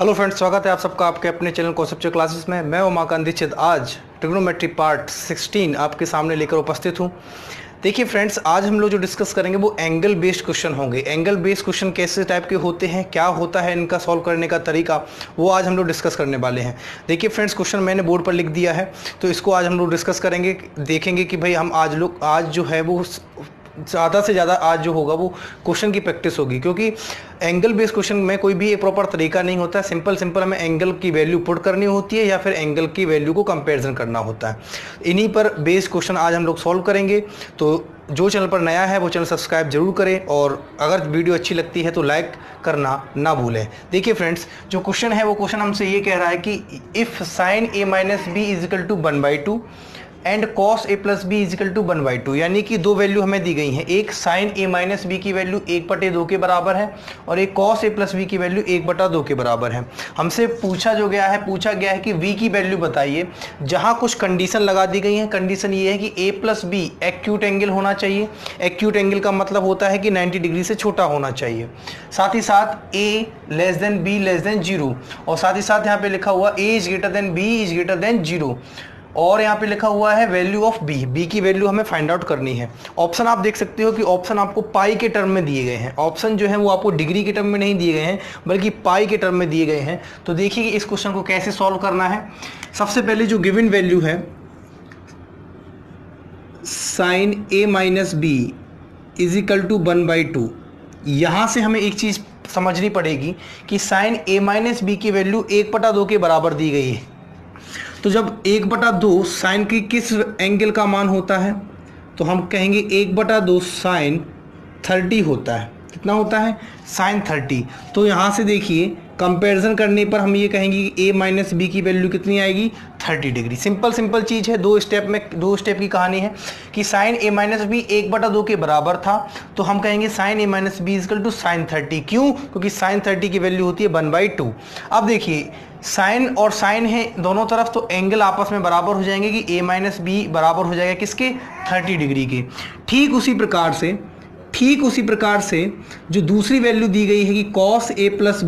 Hello friends, स्वागत है आप सबका आपके अपने चैनल कॉन्सेप्चुअल क्लासेस में। मैं उमाकांत दीक्षित आज ट्रिग्नोमेट्री पार्ट 16 आपके सामने लेकर उपस्थित हूँ। देखिए फ्रेंड्स, आज हम लोग जो डिस्कस करेंगे वो एंगल बेस्ड क्वेश्चन होंगे। एंगल बेस्ड क्वेश्चन कैसे टाइप के होते हैं, क्या होता है इनका सॉल्व करने का तरीका, वो आज हम लोग डिस्कस करने वाले हैं। देखिए फ्रेंड्स, क्वेश्चन मैंने बोर्ड पर लिख दिया है, तो इसको आज हम लोग डिस्कस करेंगे। देखेंगे कि भाई हम आज जो है वो ज़्यादा से ज़्यादा आज जो होगा वो क्वेश्चन की प्रैक्टिस होगी, क्योंकि एंगल बेस्ड क्वेश्चन में कोई भी एक प्रॉपर तरीका नहीं होता है। सिंपल हमें एंगल की वैल्यू पुट करनी होती है या फिर एंगल की वैल्यू को कंपैरिजन करना होता है। इन्हीं पर बेस्ड क्वेश्चन आज हम लोग सॉल्व करेंगे। तो जो चैनल पर नया है वो चैनल सब्सक्राइब जरूर करें, और अगर वीडियो अच्छी लगती है तो लाइक करना ना भूलें। देखिए फ्रेंड्स, जो क्वेश्चन है वो क्वेश्चन हमसे ये कह रहा है कि if sine A minus B is equal to 1/2 and cos A plus B is equal to 1/2, यानी कि दो वैल्यू हमें दी गई हैं। एक साइन ए माइनस बी की वैल्यू 1/2 के बराबर है और एक कॉस ए प्लस बी की वैल्यू 1/2 के बराबर है। हमसे पूछा गया है कि v की वैल्यू बताइए। जहां कुछ कंडीशन लगा दी गई हैं। कंडीशन ये है कि a plus B acute angle होना चाहिए। एक्यूट एंगल का मतलब होता है कि 90 डिग्री से छोटा होना चाहिए। साथ ही साथ a less than b less than 0, और साथ ही साथ यहाँ पे लिखा हुआ a is greater than b is greater than 0, और यहाँ पे लिखा हुआ है वैल्यू ऑफ बी की वैल्यू हमें फाइंड आउट करनी है। ऑप्शन आप देख सकते हो कि ऑप्शन आपको पाई के टर्म में दिए गए हैं। ऑप्शन जो है वो आपको डिग्री के टर्म में नहीं दिए गए हैं, बल्कि पाई के टर्म में दिए गए हैं। तो देखिए कि इस क्वेश्चन को कैसे सॉल्व करना है। सबसे पहले जो गिवन वैल्यू है sine A minus B is equal to 1/2, यहाँ से हमें एक चीज़ समझनी पड़ेगी कि साइन ए माइनस बी की वैल्यू 1/2 के बराबर दी गई है। तो जब 1/2 साइन की किस एंगल का मान होता है, तो हम कहेंगे 1/2 साइन 30 होता है। कितना होता है? साइन 30। तो यहाँ से देखिए कंपैरिजन करने पर हम ये कहेंगे कि a माइनस बी की वैल्यू कितनी आएगी? 30 डिग्री। सिंपल चीज़ है, दो स्टेप की कहानी है कि साइन a माइनस बी 1/2 के बराबर था, तो हम कहेंगे sine a minus B is equal to sine 30। क्यों? क्योंकि साइन 30 की वैल्यू होती है 1/2। अब देखिए साइन और साइन है दोनों तरफ, तो एंगल आपस में बराबर हो जाएंगे कि a माइनस बी बराबर हो जाएगा किसके? 30 डिग्री के। ठीक उसी प्रकार से जो दूसरी वैल्यू दी गई है कि cos A plus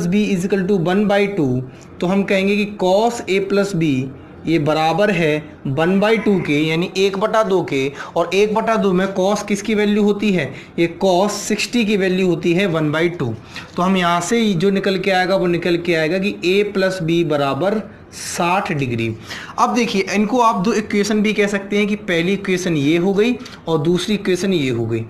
B is equal to 1/2, तो हम कहेंगे कि कॉस ए प्लस बी ये बराबर है 1/2 के, यानी 1/2 के। और 1/2 में कॉस किसकी वैल्यू होती है? ये कॉस 60 की वैल्यू होती है 1/2। तो हम यहाँ से जो निकल के आएगा वो निकल के आएगा कि a प्लस बी बराबर 60 डिग्री। अब देखिए इनको आप दो इक्वेशन भी कह सकते हैं कि पहली इक्वेशन ये हो गई और दूसरी इक्वेशन ये हो गई।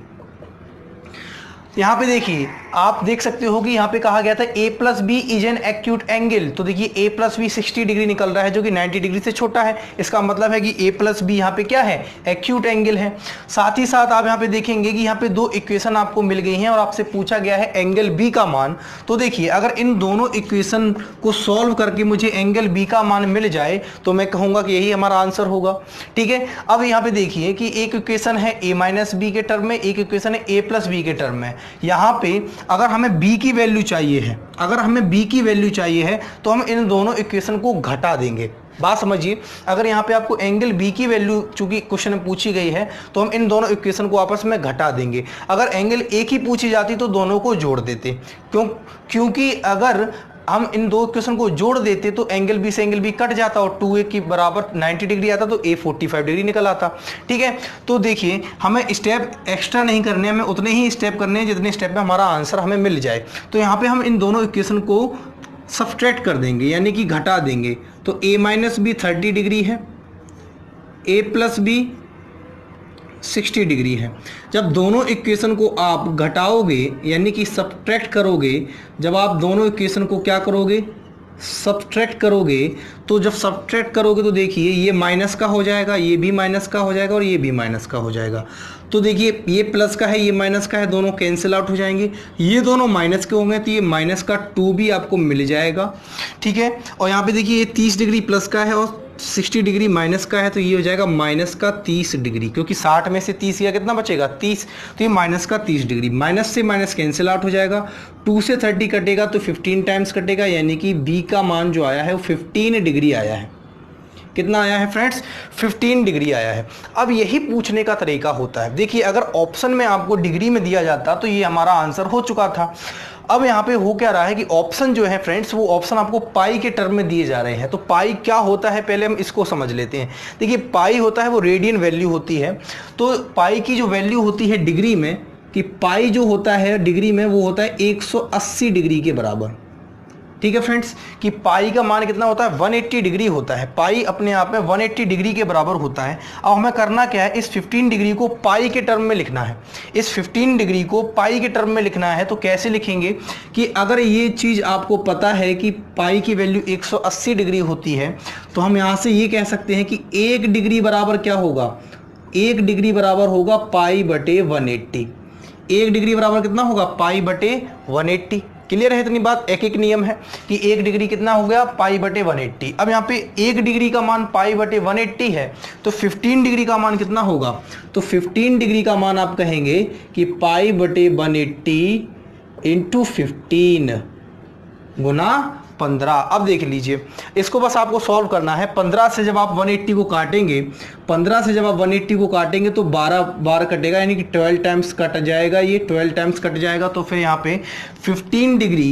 यहाँ पे देखिए आप देख सकते हो कि यहाँ पे कहा गया था a plus B is an acute angle. तो देखिए a प्लस बी 60 डिग्री निकल रहा है, जो कि 90 डिग्री से छोटा है। इसका मतलब है कि a प्लस बी यहाँ पे क्या है? एक्यूट एंगल है। साथ ही साथ आप यहाँ पे देखेंगे कि यहाँ पे दो इक्वेशन आपको मिल गई हैं और आपसे पूछा गया है एंगल b का मान। तो देखिए अगर इन दोनों इक्वेशन को सॉल्व करके मुझे एंगल b का मान मिल जाए तो मैं कहूँगा कि यही हमारा आंसर होगा। ठीक है, अब यहाँ पे देखिए कि एक इक्वेशन है a माइनस बी के टर्म में, एक इक्वेशन है a प्लस बी के टर्म में। यहाँ पे अगर हमें b की वैल्यू चाहिए है तो हम इन दोनों इक्वेशन को घटा देंगे। बात समझिए, अगर यहाँ पे आपको एंगल b की वैल्यू चूंकि क्वेश्चन में पूछी गई है तो हम इन दोनों इक्वेशन को आपस में घटा देंगे। अगर एंगल a की पूछी जाती तो दोनों को जोड़ देते। क्योंकि अगर हम इन दो इक्वेशन को जोड़ देते तो एंगल b से एंगल b कट जाता और 2a की बराबर 90 डिग्री आता, तो a 45 डिग्री निकल आता। ठीक है, तो देखिए हमें स्टेप एक्स्ट्रा नहीं करने, हमें उतने ही स्टेप करने हैं जितने स्टेप में हमारा आंसर हमें मिल जाए। तो यहाँ पे हम इन दोनों इक्वेशन को सब्ट्रैक्ट कर देंगे, यानी कि घटा देंगे। तो a माइनस बी 30 डिग्री है, a प्लस बी 60 डिग्री है। जब दोनों इक्वेशन को आप घटाओगे यानी कि सब्ट्रैक्ट करोगे, जब आप दोनों इक्वेशन को क्या करोगे? सब्ट्रैक्ट करोगे, तो जब सब्ट्रैक्ट करोगे तो देखिए ये माइनस का हो जाएगा, ये भी माइनस का हो जाएगा और ये भी माइनस का हो जाएगा। तो देखिए ये प्लस का है, ये माइनस का है, दोनों कैंसिल आउट हो जाएंगे। ये दोनों माइनस के होंगे तो ये माइनस का 2 भी आपको मिल जाएगा। ठीक है, और यहाँ पे देखिए ये 30 डिग्री प्लस का है और 60 डिग्री माइनस का है, तो ये हो जाएगा माइनस का 30 डिग्री, क्योंकि 60 में से 30 या कितना बचेगा? 30। तो ये माइनस का 30 डिग्री, माइनस से माइनस कैंसिल आउट हो जाएगा। 2 से 30 कटेगा तो 15 टाइम्स कटेगा, यानी कि b का मान जो आया है वो 15 डिग्री आया है। कितना आया है फ्रेंड्स, 15 डिग्री आया है। अब यही पूछने का तरीका होता है। देखिए अगर ऑप्शन में आपको डिग्री में दिया जाता तो ये हमारा आंसर हो चुका था। अब यहाँ पे हो क्या रहा है कि ऑप्शन जो है फ्रेंड्स, वो ऑप्शन आपको पाई के टर्म में दिए जा रहे हैं। तो पाई क्या होता है पहले हम इसको समझ लेते हैं। देखिए पाई होता है वो रेडियन वैल्यू होती है। तो पाई की जो वैल्यू होती है डिग्री में, कि पाई जो होता है डिग्री में वो होता है 180 डिग्री के बराबर। ठीक है फ्रेंड्स, कि पाई का मान कितना होता है, 180 डिग्री होता है। पाई अपने आप में 180 डिग्री के बराबर होता है। अब हमें करना क्या है, इस 15 डिग्री को पाई के टर्म में लिखना है। इस 15 डिग्री को पाई के टर्म में लिखना है। तो कैसे लिखेंगे कि अगर ये चीज़ आपको पता है कि पाई की वैल्यू 180 डिग्री होती है, तो हम यहाँ से ये कह सकते हैं कि 1 डिग्री बराबर क्या होगा, 1 डिग्री बराबर होगा पाई बटे 180। 1 डिग्री बराबर कितना होगा, पाई बटे 180। क्लियर है इतनी बात। एक एक नियम है कि 1 डिग्री कितना हो गया, पाई बटे 180। अब यहाँ पे 1 डिग्री का मान पाई बटे 180 है, तो 15 डिग्री का मान कितना होगा, तो 15 डिग्री का मान आप कहेंगे कि पाई बटे 180 इंटू 15 गुना 15। अब देख लीजिए, इसको बस आपको सॉल्व करना है। 15 से जब आप 180 को काटेंगे, 15 से जब आप 180 को काटेंगे तो 12 बार कटेगा, यानी कि 12 टाइम्स कट जाएगा, ये 12 टाइम्स कट जाएगा। तो फिर यहाँ पे 15 डिग्री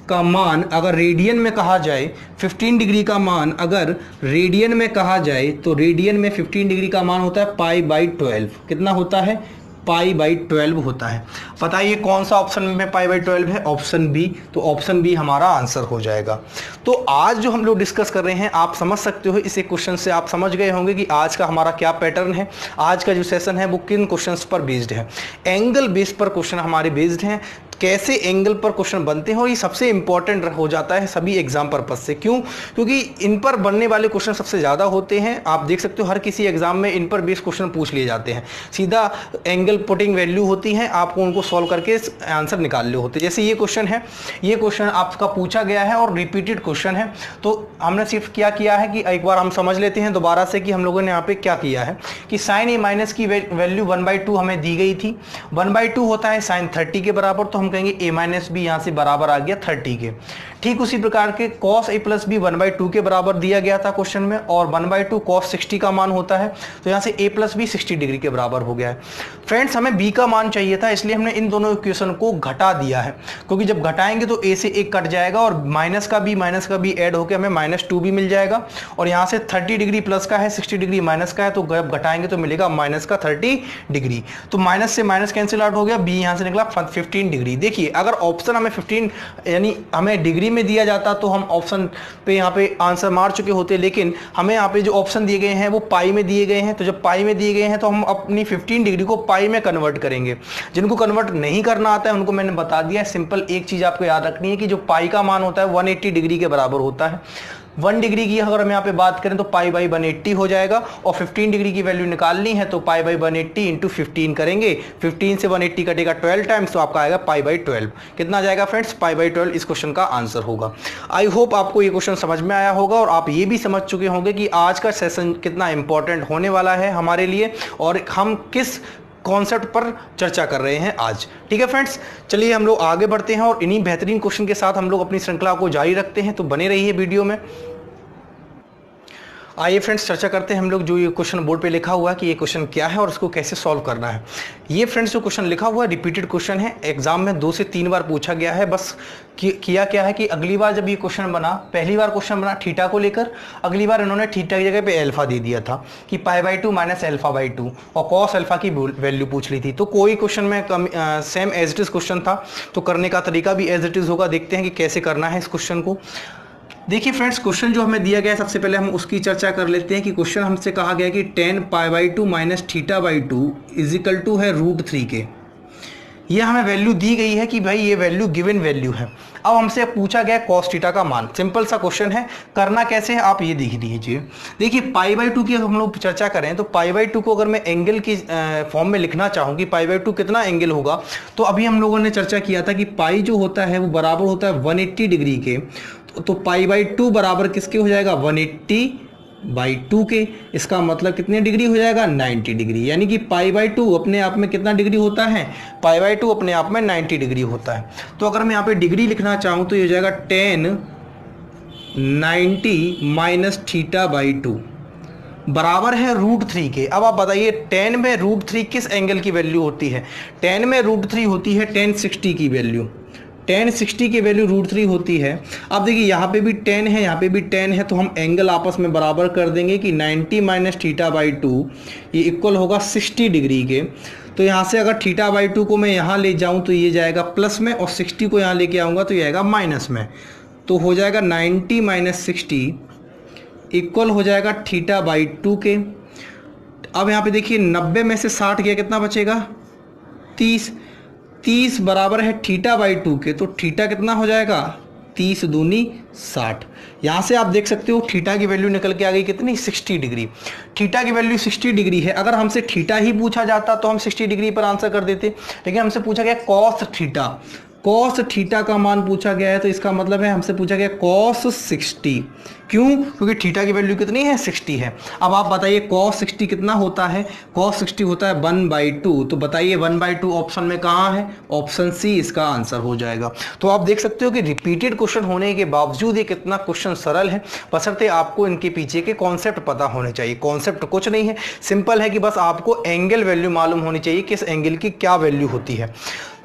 का मान अगर रेडियन में कहा जाए, 15 डिग्री का मान अगर रेडियन में कहा जाए, तो रेडियन में 15 डिग्री का मान होता है पाई बाई 12। कितना होता है, पाई बाई 12 होता है। बताइए कौन सा ऑप्शन में पाई बाई 12 है, ऑप्शन बी। तो ऑप्शन बी हमारा आंसर हो जाएगा। तो आज जो हम लोग डिस्कस कर रहे हैं, आप समझ सकते हो इस एक क्वेश्चन से आप समझ गए होंगे कि आज का हमारा क्या पैटर्न है। आज का जो सेशन है वो किन क्वेश्चंस पर बेस्ड है। एंगल बेस पर क्वेश्चन हमारे बेस्ड हैं। कैसे एंगल पर क्वेश्चन बनते हैं, और ये सबसे इंपॉर्टेंट हो जाता है सभी एग्जाम पर्पज से। क्यों, क्योंकि इन पर बनने वाले क्वेश्चन सबसे ज़्यादा होते हैं। आप देख सकते हो हर किसी एग्जाम में इन पर बेस्ड क्वेश्चन पूछ लिए जाते हैं। सीधा एंगल पुटिंग वैल्यू होती है, आपको उनको सॉल्व करके आंसर निकालने होते हैं। जैसे ये क्वेश्चन है, ये क्वेश्चन आपका पूछा गया है और रिपीटेड क्वेश्चन है। तो हमने सिर्फ क्या किया है कि एक बार हम समझ लेते हैं दोबारा से कि हम लोगों ने यहाँ पे क्या किया है कि साइन ए माइनस की वैल्यू 1/2 हमें दी गई थी। 1/2 होता है साइन 30 के बराबर, तो हम कहेंगे ए माइनस बी यहाँ से बराबर आ गया 30 के। ठीक उसी प्रकार के कॉस ए प्लस बी 1/2 के बराबर दिया गया था क्वेश्चन में, और 1/2 कॉस 60 का मान होता है, तो यहाँ से ए प्लस बी 60 डिग्री के बराबर हो गया है। फ्रेंड्स हमें बी का मान चाहिए था, इसलिए हमने इन दोनों इक्वेशन को घटा दिया है, क्योंकि जब घटाएंगे तो ए से एक कट जाएगा और माइनस का बी ऐड होकर हमें -2 भी मिल जाएगा। और यहाँ से 30 डिग्री प्लस का है, 60 डिग्री माइनस का है, तो जब घटाएंगे तो मिलेगा माइनस का 30 डिग्री। तो माइनस से माइनस कैंसिल आउट हो गया, बी यहाँ से निकला 15 डिग्री। देखिए अगर ऑप्शन हमें 15 यानी हमें डिग्री में दिया जाता तो हम ऑप्शन पे यहाँ पे आंसर मार चुके होते, लेकिन हमें यहाँ पे जो ऑप्शन दिए गए हैं वो पाई में दिए गए हैं। तो जब पाई में दिए गए हैं तो हम अपनी 15 डिग्री को पाई में कन्वर्ट करेंगे। जिनको कन्वर्ट नहीं करना आता है उनको मैंने बता दिया है। सिंपल एक चीज़ आपको याद रखनी है कि जो पाई का मान होता है 180 डिग्री के बराबर होता है। 1 डिग्री की अगर हम यहाँ पे बात करें तो पाई बाई 180 हो जाएगा, और 15 डिग्री की वैल्यू निकालनी है तो पाई बाई 180 इंटू 15 करेंगे। 15 से 180 कटेगा 12 टाइम्स, तो आपका आएगा पाई बाई 12। कितना जाएगा फ्रेंड्स, पाई बाई 12 इस क्वेश्चन का आंसर होगा। आई होप आपको ये क्वेश्चन समझ में आया होगा, और आप ये भी समझ चुके होंगे कि आज का सेशन कितना इंपॉर्टेंट होने वाला है हमारे लिए, और हम किस कॉन्सेप्ट पर चर्चा कर रहे हैं आज। ठीक है फ्रेंड्स, चलिए हम लोग आगे बढ़ते हैं और इन्हीं बेहतरीन क्वेश्चन के साथ हम लोग अपनी श्रृंखला को जारी रखते हैं। तो बने रहिए वीडियो में। आइए फ्रेंड्स चर्चा करते हैं हम लोग जो ये क्वेश्चन बोर्ड पे लिखा हुआ है कि ये क्वेश्चन क्या है और इसको कैसे सॉल्व करना है। ये फ्रेंड्स जो क्वेश्चन लिखा हुआ है रिपीटेड क्वेश्चन है, एग्जाम में 2 से 3 बार पूछा गया है। बस किया क्या है कि अगली बार जब ये क्वेश्चन बना, पहली बार क्वेश्चन बना थीटा को लेकर, अगली बार इन्होंने थीटा की जगह पे अल्फा दे दिया था कि पाई बाई 2 माइनस अल्फा बाई 2, और कॉस अल्फा की वैल्यू पूछ ली थी। तो कोई क्वेश्चन में same as it is question था, तो करने का तरीका भी एज इट इज होगा। देखते हैं कि कैसे करना है इस क्वेश्चन को। देखिए फ्रेंड्स, क्वेश्चन जो हमें दिया गया है सबसे पहले हम उसकी चर्चा कर लेते हैं कि क्वेश्चन हमसे कहा गया है कि tan pi by 2 minus theta by 2 is equal to है √3 के। ये हमें वैल्यू दी गई है कि भाई ये वैल्यू गिवन वैल्यू है। अब हमसे पूछा गया कॉस थीटा का मान। सिंपल सा क्वेश्चन है, करना कैसे है आप ये देख लीजिए। देखिए पाई बाई 2 की हम लोग चर्चा करें तो पाई बाई 2 को अगर मैं एंगल की फॉर्म में लिखना चाहूँ कि पाई बाई 2 कितना एंगल होगा, तो अभी हम लोगों ने चर्चा किया था कि पाई जो होता है वो बराबर होता है 180 डिग्री के। तो पाई बाई 2 बराबर किसके हो जाएगा, 180 बाई 2 के। इसका मतलब कितने डिग्री हो जाएगा, 90 डिग्री। यानी कि पाई बाई 2 अपने आप में कितना डिग्री होता है, पाई बाई 2 अपने आप में 90 डिग्री होता है। तो अगर मैं यहाँ पे डिग्री लिखना चाहूँ तो ये हो जाएगा tan 90 माइनस थीटा बाई 2। बराबर है √3 के। अब आप बताइए tan में √3 किस एंगल की वैल्यू होती है? tan में √3 होती है tan 60 की वैल्यू। tan 60 की वैल्यू √3 होती है। अब देखिए यहाँ पे भी tan है, यहाँ पे भी tan है, तो हम एंगल आपस में बराबर कर देंगे कि 90 माइनस θ/2 ये इक्वल होगा 60 डिग्री के। तो यहाँ से अगर θ/2 को मैं यहाँ ले जाऊँ तो ये जाएगा प्लस में, और 60 को यहाँ लेके आऊँगा तो ये आएगा माइनस में। तो हो जाएगा 90 माइनस 60 इक्वल हो जाएगा θ/2 के। अब यहाँ पे देखिए 90 में से 60 गया, कितना बचेगा? 30। 30 बराबर है θ/2 के, तो थीटा कितना हो जाएगा? 30 दूनी 60। यहाँ से आप देख सकते हो थीटा की वैल्यू निकल के आ गई कितनी? 60 डिग्री। थीटा की वैल्यू 60 डिग्री है। अगर हमसे थीटा ही पूछा जाता तो हम 60 डिग्री पर आंसर कर देते, लेकिन हमसे पूछा गया कॉस थीटा। कॉस थीटा का मान पूछा गया है, तो इसका मतलब है हमसे पूछा गया कॉस 60। क्यों? क्योंकि थीटा की वैल्यू कितनी है? 60 है। अब आप बताइए कॉस 60 कितना होता है? कॉस 60 होता है 1/2। तो बताइए 1/2 ऑप्शन में कहाँ है? ऑप्शन सी इसका आंसर हो जाएगा। तो आप देख सकते हो कि रिपीटेड क्वेश्चन होने के बावजूद ये कितना क्वेश्चन सरल है, बशर्ते आपको इनके पीछे के कॉन्सेप्ट पता होने चाहिए। कॉन्सेप्ट कुछ नहीं है, सिंपल है कि बस आपको एंगल वैल्यू मालूम होनी चाहिए, किस एंगल की क्या वैल्यू होती है।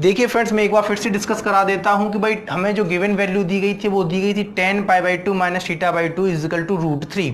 देखिए फ्रेंड्स, मैं एक बार फिर से डिस्कस करा देता हूं कि भाई हमें जो गिवन वैल्यू दी गई थी वो दी गई थी tan π/2 माइनस θ/2 इजिकल टू √3।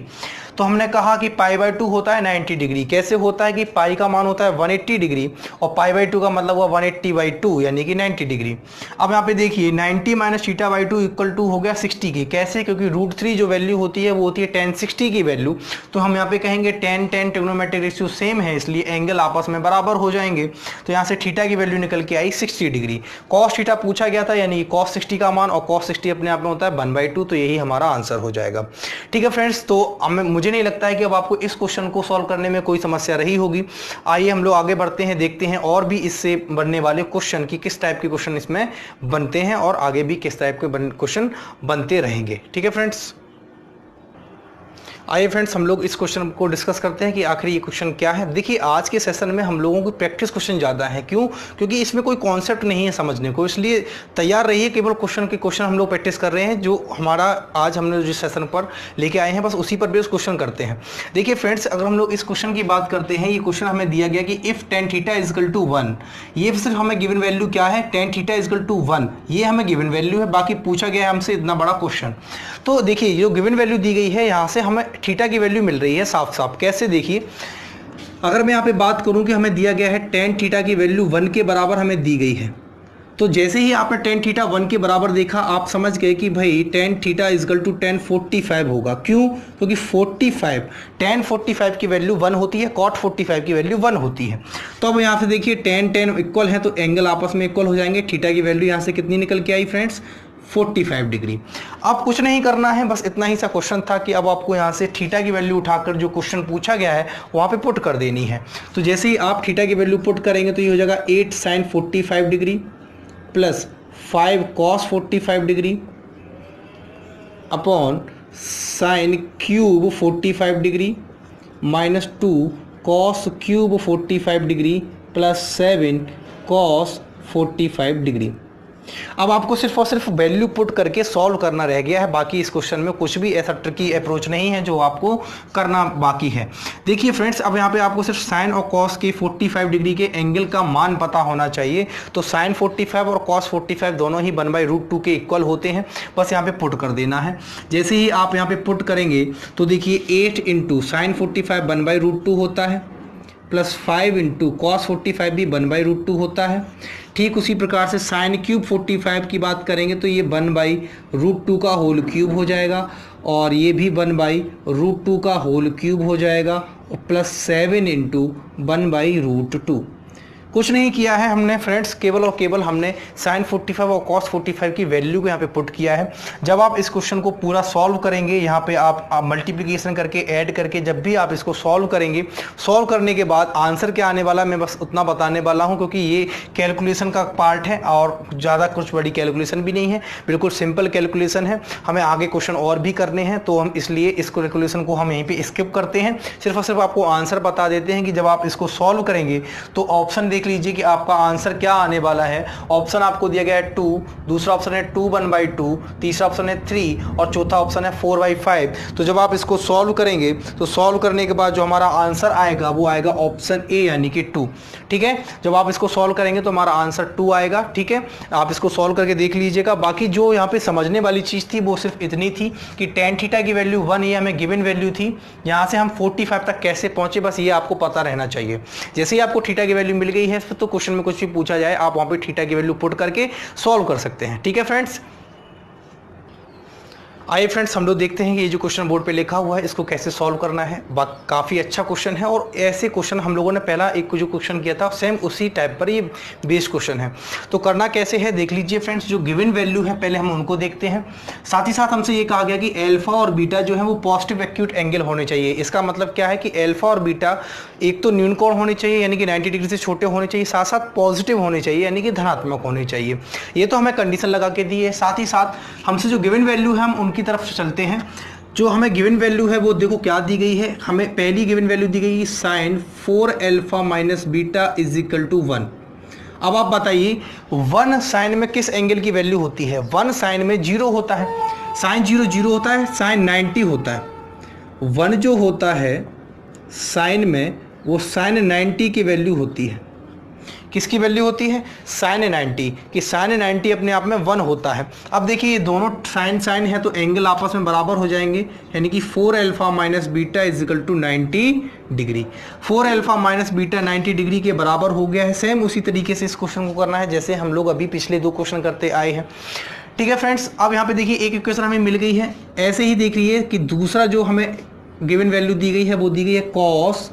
तो हमने कहा कि π/2 होता है 90 डिग्री। कैसे होता है कि पाई का मान होता है 180 डिग्री और π/2 का मतलब हुआ 180/2 यानी कि 90 डिग्री। अब यहाँ पे देखिए 90 माइनस θ/2 इक्वल टू हो गया 60 की। कैसे? क्योंकि √3 जो वैल्यू होती है वो होती है tan 60 की वैल्यू। तो हम यहाँ पे कहेंगे tan ट्रिग्नोमेट्रिक रेशियो सेम है, इसलिए एंगल आपस में बराबर हो जाएंगे। तो यहाँ से थीटा की वैल्यू निकल के आई 60 डिग्री। cos थीटा पूछा गया था, यानी cos 60 का मान, और cos 60 अपने आप में होता है 1/2, तो यही हमारा आंसर हो जाएगा। ठीक है फ्रेंड्स, तो मुझे नहीं लगता है कि अब आपको इस क्वेश्चन को सॉल्व करने में कोई समस्या रही होगी। आइए हम लोग आगे बढ़ते हैं, देखते हैं और भी इससे बनने वाले क्वेश्चन की किस टाइप के क्वेश्चन इसमें बनते हैं और आगे भी किस टाइप के क्वेश्चन बनते रहेंगे। ठीक है फ्रेंड्स, आइए फ्रेंड्स हम लोग इस क्वेश्चन को डिस्कस करते हैं कि आखिर ये क्वेश्चन क्या है। देखिए आज के सेशन में हम लोगों को प्रैक्टिस क्वेश्चन ज़्यादा है। क्यों? क्योंकि इसमें कोई कॉन्सेप्ट नहीं है समझने को, इसलिए तैयार रहिए। केवल क्वेश्चन हम लोग प्रैक्टिस कर रहे हैं, जो हमारा आज हमने जिस सेशन पर लेके आए हैं बस उसी पर बेस क्वेश्चन करते हैं। देखिए फ्रेंड्स, अगर हम लोग इस क्वेश्चन की बात करते हैं, ये क्वेश्चन हमें दिया गया कि इफ़ tan θ इजकल टू 1, ये सिर्फ हमें गिवन वैल्यू क्या है? tan θ इजकल टू 1, ये हमें गिवन वैल्यू है। बाकी पूछा गया है हमसे इतना बड़ा क्वेश्चन। तो देखिए जो गिवन वैल्यू दी गई है, यहाँ से हमें थीटा की वैल्यू मिल रही है साफ साफ। कैसे? देखिए अगर मैं यहाँ पे बात करूँ कि हमें दिया गया है tan थीटा की वैल्यू 1 के बराबर हमें दी गई है, तो जैसे ही आपने tan थीटा 1 के बराबर देखा, आप समझ गए कि भाई tan theta is equal to tan 45 होगा। क्यों? क्योंकि 45 tan 45 की वैल्यू 1 होती है, cot 45 की वैल्यू 1 होती है। तो अब यहाँ से देखिए tan इक्वल है, तो एंगल आपस में इक्वल हो जाएंगे। थीटा की वैल्यू यहाँ से कितनी निकल के आई फ्रेंड्स? 45 डिग्री। अब कुछ नहीं करना है, बस इतना ही सा क्वेश्चन था कि अब आपको यहाँ से थीटा की वैल्यू उठाकर जो क्वेश्चन पूछा गया है वहाँ पे पुट कर देनी है। तो जैसे ही आप थीटा की वैल्यू पुट करेंगे तो ये हो जाएगा 8 sin 45 degree plus 5 cos 45 degree upon sine cube 45 degree minus 2 cos cube 45 degree plus 7 cos 45 degree. अब आपको सिर्फ और सिर्फ वैल्यू पुट करके सॉल्व करना रह गया है। बाकी इस क्वेश्चन में कुछ भी ऐसा ट्रिकी अप्रोच नहीं है जो आपको करना बाकी है। देखिए फ्रेंड्स, अब यहाँ पे आपको सिर्फ साइन और कॉस के 45 डिग्री के एंगल का मान पता होना चाहिए। तो साइन 45 और कॉस 45 दोनों ही 1/√2 के इक्वल होते हैं, बस यहाँ पे पुट कर देना है। जैसे ही आप यहाँ पे पुट करेंगे तो देखिए 8 इंटू साइन 45 1/√2 होता है, प्लस 5 इंटू कॉस 45 भी 1/√2 होता है। ठीक उसी प्रकार से साइन क्यूब 45 की बात करेंगे तो ये 1/√2 का होल क्यूब हो जाएगा, और ये भी 1/√2 का होल क्यूब हो जाएगा, और प्लस 7 इंटू 1/√2। कुछ नहीं किया है हमने फ्रेंड्स, केवल और केवल हमने साइन 45 और कॉस 45 की वैल्यू को यहाँ पे पुट किया है। जब आप इस क्वेश्चन को पूरा सॉल्व करेंगे, यहाँ पे आप मल्टीप्लिकेशन करके ऐड करके जब भी आप इसको सॉल्व करेंगे, सॉल्व करने के बाद आंसर क्या आने वाला मैं बस उतना बताने वाला हूँ, क्योंकि ये कैलकुलेशन का पार्ट है और ज़्यादा कुछ बड़ी कैलकुलेशन भी नहीं है, बिल्कुल सिंपल कैलकुलेशन है। हमें आगे क्वेश्चन और भी करने हैं, तो हम इसलिए इस कैलकुलेशन को हम यहीं पर स्किप करते हैं। सिर्फ और सिर्फ आपको आंसर बता देते हैं कि जब आप इसको सॉल्व करेंगे तो ऑप्शन देख देख लीजिए कि आपका आंसर क्या आने वाला है। ऑप्शन आपको दिया गया है 2, दूसरा ऑप्शन है 2/1/2, तीसरा ऑप्शन है 3 और चौथा ऑप्शन है 4/5। तो जब आप इसको सॉल्व करेंगे तो सॉल्व करने के बाद जो हमारा आंसर आएगा वो आएगा ऑप्शन ए यानी कि 2। ठीक है, जब आप इसको सॉल्व करेंगे तो हमारा आंसर 2 आएगा। ठीक है, आप इसको सॉल्व करके देख लीजिएगा। बाकी जो यहाँ पे समझने वाली चीज़ थी वो सिर्फ इतनी थी कि tan थीटा की वैल्यू 1 ये हमें गिवन वैल्यू थी। यहाँ से हम 45 तक कैसे पहुंचे बस ये आपको पता रहना चाहिए। जैसे ही आपको थीटा की वैल्यू मिल गई है तो क्वेश्चन में कुछ भी पूछा जाए आप वहाँ पे थीटा की वैल्यू पुट करके सॉल्व कर सकते हैं। ठीक है फ्रेंड्स, आइए फ्रेंड्स हम लोग देखते हैं कि ये जो क्वेश्चन बोर्ड पे लिखा हुआ है इसको कैसे सॉल्व करना है। काफ़ी अच्छा क्वेश्चन है और ऐसे क्वेश्चन हम लोगों ने पहला एक जो क्वेश्चन किया था सेम उसी टाइप पर ये बेस्ड क्वेश्चन है। तो करना कैसे है देख लीजिए फ्रेंड्स, जो गिवन वैल्यू है पहले हम उनको देखते हैं। साथ ही साथ हमसे ये कहा गया कि अल्फा और बीटा जो है वो पॉजिटिव एक्यूट एंगल होने चाहिए। इसका मतलब क्या है कि अल्फा और बीटा एक तो न्यून कोण होने चाहिए यानी कि 90 डिग्री से छोटे होने चाहिए, साथ साथ पॉजिटिव होने चाहिए यानी कि धनात्मक होने चाहिए। ये तो हमें कंडीशन लगा के दी है। साथ ही साथ हमसे जो गिवन वैल्यू है हम उनकी तरफ चलते हैं। जो हमें गिवन वैल्यू है वो देखो क्या दी गई है। हमें पहली गिवन वैल्यू दी गई sin 4α - बीटा = 1। अब आप बताइए 1 साइन में किस एंगल की वैल्यू होती है? 1 साइन में 0 होता है, sin 0 0 होता है, sin 90 होता है। 1 जो होता है साइन में वो sin 90 की वैल्यू होती है। किसकी वैल्यू होती है? sin 90 कि sin 90 अपने आप में 1 होता है। अब देखिए ये दोनों साइन है तो एंगल आपस में बराबर हो जाएंगे यानी कि 4α - बीटा = 90 डिग्री। 4α - बीटा 90 डिग्री के बराबर हो गया है। सेम उसी तरीके से इस क्वेश्चन को करना है जैसे हम लोग अभी पिछले 2 क्वेश्चन करते आए हैं। ठीक है फ्रेंड्स, अब यहाँ पे देखिए एक इक्वेशन हमें मिल गई है। ऐसे ही देख लीजिए कि दूसरा जो हमें गिवन वैल्यू दी गई है वो दी गई है cos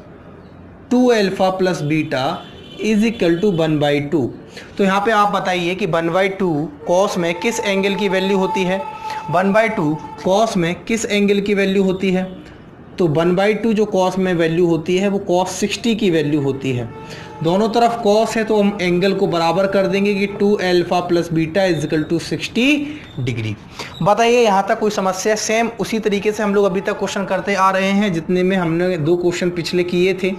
2α + बीटा = 1/2। तो यहाँ पे आप बताइए कि 1/2 कॉस में किस एंगल की वैल्यू होती है? 1/2 कॉस में किस एंगल की वैल्यू होती है? तो 1/2 जो कॉस में वैल्यू होती है वो cos 60 की वैल्यू होती है। दोनों तरफ cos है तो हम एंगल को बराबर कर देंगे कि 2α + बीटा = 60 डिग्री। बताइए यहाँ तक कोई समस्या? सेम उसी तरीके से हम लोग अभी तक क्वेश्चन करते आ रहे हैं जितने में हमने 2 क्वेश्चन पिछले किए थे।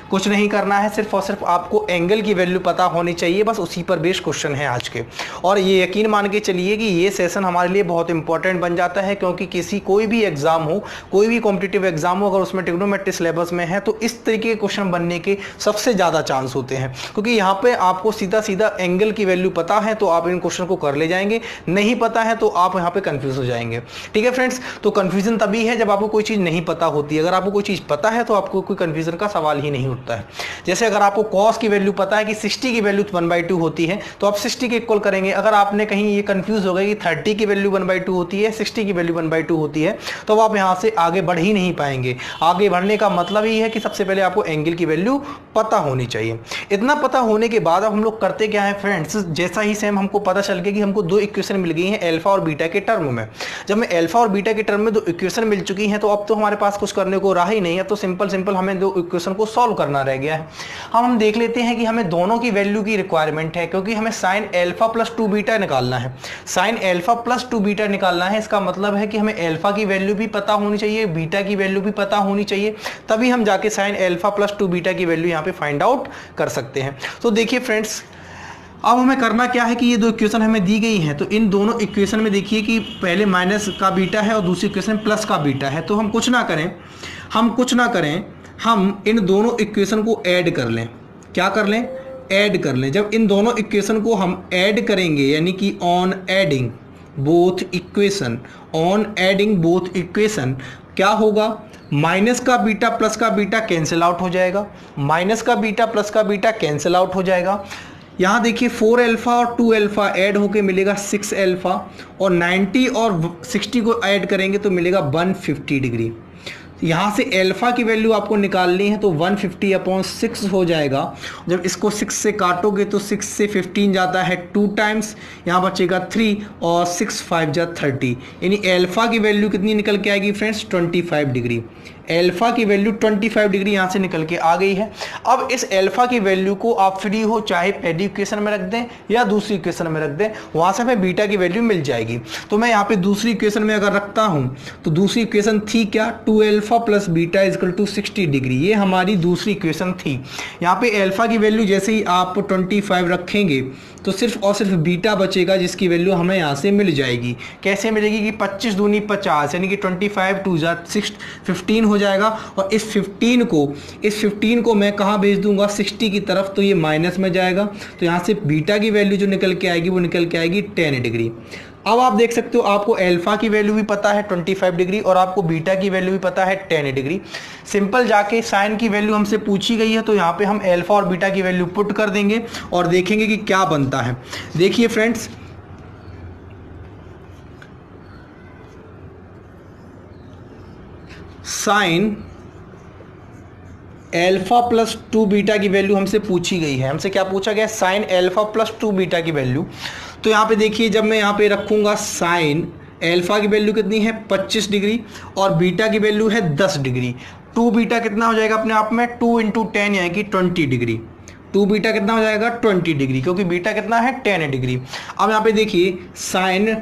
कुछ नहीं करना है, सिर्फ और सिर्फ आपको एंगल की वैल्यू पता होनी चाहिए, बस उसी पर बेस्ड क्वेश्चन है आज के। और ये यकीन मान के चलिए कि ये सेशन हमारे लिए बहुत इंपॉर्टेंट बन जाता है क्योंकि कोई भी एग्जाम हो, कोई भी कॉम्पिटिटिव एग्जाम हो, अगर उसमें ट्रिग्नोमेट्री सिलेबस में है तो इस तरीके के क्वेश्चन बनने के सबसे ज़्यादा चांस होते हैं क्योंकि यहाँ पे आपको सीधा सीधा एंगल की वैल्यू पता है तो आप इन क्वेश्चन को कर ले जाएंगे, नहीं पता है तो आप यहाँ पे कंफ्यूज हो जाएंगे। ठीक है फ्रेंड्स, तो कंफ्यूजन तभी है जब आपको कोई चीज़ नहीं पता होती है। अगर आपको कोई चीज़ पता है तो आपको कोई कंफ्यूजन का सवाल ही नहीं उठता है। जैसे अगर आपको cos की वैल्यू पता है कि 60 की वैल्यू 1/2 होती है तो आप 60 के इक्वल करेंगे। अगर आपने कहीं ये कंफ्यूज हो गए कि 30 की वैल्यू 1/2 होती है, 60 की वैल्यू 1/2 होती है तो आप यहाँ से आगे बढ़ ही नहीं पाएंगे। आगे बढ़ने का मतलब ही है कि सबसे पहले आपको एंगल की वैल्यू पता होनी चाहिए। इतना पता होने के बाद अब हम लोग करते क्या है फ्रेंड्स, जैसा ही सेम हमको पता चल गया कि हमको 2 इक्वेशन मिल गई हैं अल्फा और बीटा के टर्म में। जब मैं अल्फा और बीटा के टर्म में 2 इक्वेशन मिल चुकी हैं तो अब तो हमारे पास कुछ करने को रहा ही नहीं है। तो सिंपल हमें 2 इक्वेशन को सॉल्व करना रह गया है। हम देख लेते हैं कि हमें दोनों की वैल्यू की रिक्वायरमेंट है क्योंकि हमें sin अल्फा + 2 बीटा निकालना है। sin अल्फा + 2 बीटा निकालना है, इसका मतलब है कि हमें अल्फा की वैल्यू भी पता होनी चाहिए, बीटा की वैल्यू भी पता होनी चाहिए, तभी हम जाके sin अल्फा + 2 बीटा की वैल्यू यहाँ पे फाइंड आउट कर सकते हैं। तो देखिए फ्रेंड्स, अब हमें करना क्या है कि ये 2 इक्वेशन हमें दी गई हैं तो इन दोनों इक्वेशन में देखिए कि पहले माइनस का बीटा है और दूसरी इक्वेशन प्लस का बीटा है। तो हम कुछ ना करें, हम इन दोनों इक्वेशन को ऐड कर लें। क्या कर लें? ऐड कर लें। जब इन दोनों इक्वेशन को हम ऐड करेंगे यानी कि ऑन एडिंग बोथ इक्वेशन क्या होगा? माइनस का बीटा प्लस का बीटा कैंसिल आउट हो जाएगा, माइनस का बीटा प्लस का बीटा कैंसिल आउट हो जाएगा। यहाँ देखिए 4α और 2α ऐड होके मिलेगा 6α और 90 और 60 को ऐड करेंगे तो मिलेगा 150 डिग्री। यहाँ से अल्फा की वैल्यू आपको निकालनी है तो 150/6 हो जाएगा। जब इसको 6 से काटोगे तो 6 से 15 जाता है 2 टाइम्स, यहाँ बचेगा 3 और 6 5 जा 30, यानी अल्फा की वैल्यू कितनी निकल के आएगी फ्रेंड्स? 25 डिग्री। अल्फा की वैल्यू 25 डिग्री यहाँ से निकल के आ गई है। अब इस अल्फा की वैल्यू को आप फ्री हो चाहे पहली इक्वेशन में रख दें या दूसरी इक्वेशन में रख दें, वहाँ से हमें बीटा की वैल्यू मिल जाएगी। तो मैं यहाँ पे दूसरी इक्वेशन में अगर रखता हूँ तो दूसरी इक्वेशन थी क्या, 2α plus beta equal to 60 degree, ये हमारी दूसरी इक्वेशन थी। यहाँ पे अल्फा की वैल्यू जैसे ही आप 25 रखेंगे तो सिर्फ और सिर्फ बीटा बचेगा जिसकी वैल्यू हमें यहाँ से मिल जाएगी। कैसे मिलेगी कि 25 दूनी 50 यानी कि 25 2 15 हो जाएगा, और इस 15 को मैं कहाँ भेज दूंगा 60 की तरफ, तो ये माइनस में जाएगा। तो यहाँ से बीटा की वैल्यू जो निकल के आएगी वो निकल के आएगी 10 डिग्री। अब आप देख सकते हो आपको अल्फा की वैल्यू भी पता है 25 डिग्री और आपको बीटा की वैल्यू भी पता है 10 डिग्री। सिंपल जाके साइन की वैल्यू हमसे पूछी गई है तो यहाँ पे हम अल्फा और बीटा की वैल्यू पुट कर देंगे और देखेंगे कि क्या बनता है। देखिए friends, sine alpha plus 2 beta की वैल्यू हमसे पूछी गई है। हमसे क्या पूछा गया, साइन अल्फा प्लस 2 बीटा की वैल्यू। तो यहाँ पे देखिए, जब मैं यहाँ पे रखूँगा साइन अल्फा की वैल्यू कितनी है 25 डिग्री और बीटा की वैल्यू है 10 डिग्री। 2 बीटा कितना हो जाएगा अपने आप में 2 × 10 यानी कि 20 डिग्री। 2 बीटा कितना हो जाएगा 20 डिग्री, क्योंकि बीटा कितना है 10 डिग्री। अब यहाँ पे देखिए साइन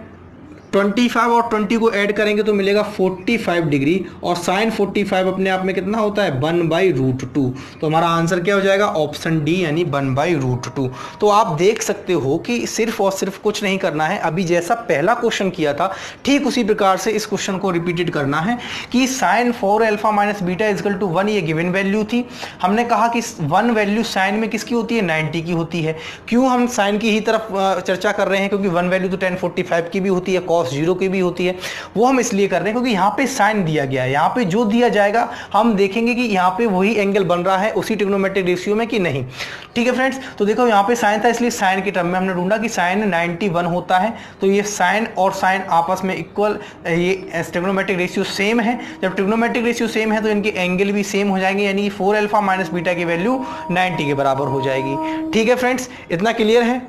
25 और 20 को ऐड करेंगे तो मिलेगा 45 डिग्री, और साइन 45 अपने आप में कितना होता है 1/√2। तो हमारा आंसर क्या हो जाएगा, ऑप्शन डी यानी 1/√2। तो आप देख सकते हो कि सिर्फ और सिर्फ कुछ नहीं करना है, अभी जैसा पहला क्वेश्चन किया था ठीक उसी प्रकार से इस क्वेश्चन को रिपीटेड करना है कि sine 4α minus beta equal to 1 ये गिवन वैल्यू थी। हमने कहा कि 1 वैल्यू साइन में किसकी होती है 90 की होती है। क्यों हम साइन की ही तरफ चर्चा कर रहे हैं, क्योंकि 1 वैल्यू तो tan 45 की भी होती है, cos 0 की भी होती है। वो हम इसलिए कर रहे हैं क्योंकि यहाँ पे साइन दिया गया है, यहाँ पे जो दिया जाएगा हम देखेंगे कि यहाँ पे वही एंगल बन रहा है उसी ट्रिग्नोमेट्रिक रेशियो में कि नहीं। ठीक है फ्रेंड्स, तो देखो यहाँ पे साइन था इसलिए साइन के टर्म में हमने ढूंढा कि साइन 91 होता है, तो ये साइन और साइन आपस में इक्वल, ये ट्रिग्नोमेट्रिक रेशियो सेम है। जब ट्रिग्नोमेट्रिक रेशियो सेम है तो इनके एंगल भी सेम हो जाएंगे, यानी कि 4α माइनस बीटा की वैल्यू 90 के बराबर हो जाएगी। ठीक है फ्रेंड्स, इतना क्लियर है।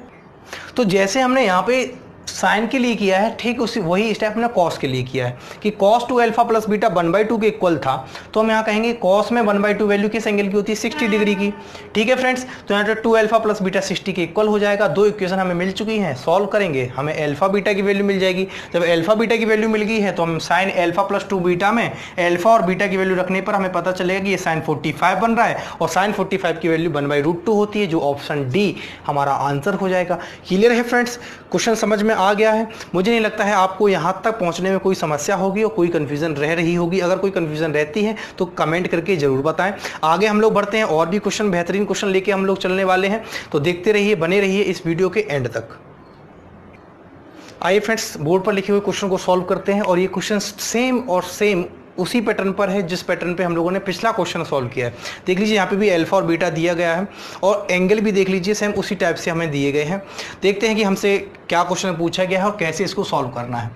तो जैसे हमने यहाँ पे साइन के लिए किया है ठीक उसी वही स्टेप हमने कॉस के लिए किया है कि cos 2α प्लस बीटा 1/2 के इक्वल था, तो हम यहाँ कहेंगे cos में 1/2 वैल्यू किस एंगल की होती है 60 डिग्री की। ठीक है फ्रेंड्स, तो यहाँ पे 2α प्लस बीटा 60 के इक्वल हो जाएगा। दो इक्वेशन हमें मिल चुकी हैं, सॉल्व करेंगे हमें अल्फा बीटा की वैल्यू मिल जाएगी। जब अल्फा बीटा की वैल्यू मिल गई है तो हम साइन अल्फा प्लस 2 बीटा में अल्फा और बीटा की वैल्यू रखने पर हमें पता चलेगा कि ये साइन 45 बन रहा है और साइन 45 की वैल्यू 1/√2 होती है, जो ऑप्शन डी हमारा आंसर हो जाएगा। क्लियर है फ्रेंड्स, क्वेश्चन समझ में आ गया है। मुझे नहीं लगता है आपको यहाँ तक पहुँचने में कोई समस्या होगी और कोई कन्फ्यूज़न रह रही होगी। अगर कोई कन्फ्यूज़न रहती है तो कमेंट करके ज़रूर बताएं। आगे हम लोग बढ़ते हैं, और भी क्वेश्चन बेहतरीन क्वेश्चन लेके हम लोग चलने वाले हैं, तो देखते रहिए, बने रहिए इस वीडियो के एंड तक। आइए फ्रेंड्स, बोर्ड पर लिखे हुए क्वेश्चन को सॉल्व करते हैं, और ये क्वेश्चन सेम उसी पैटर्न पर है जिस पैटर्न पे हम लोगों ने पिछला क्वेश्चन सॉल्व किया है। देख लीजिए यहाँ पे भी अल्फा और बीटा दिया गया है और एंगल भी देख लीजिए सेम उसी टाइप से हमें दिए गए हैं। देखते हैं कि हमसे क्या क्वेश्चन पूछा गया है और कैसे इसको सॉल्व करना है।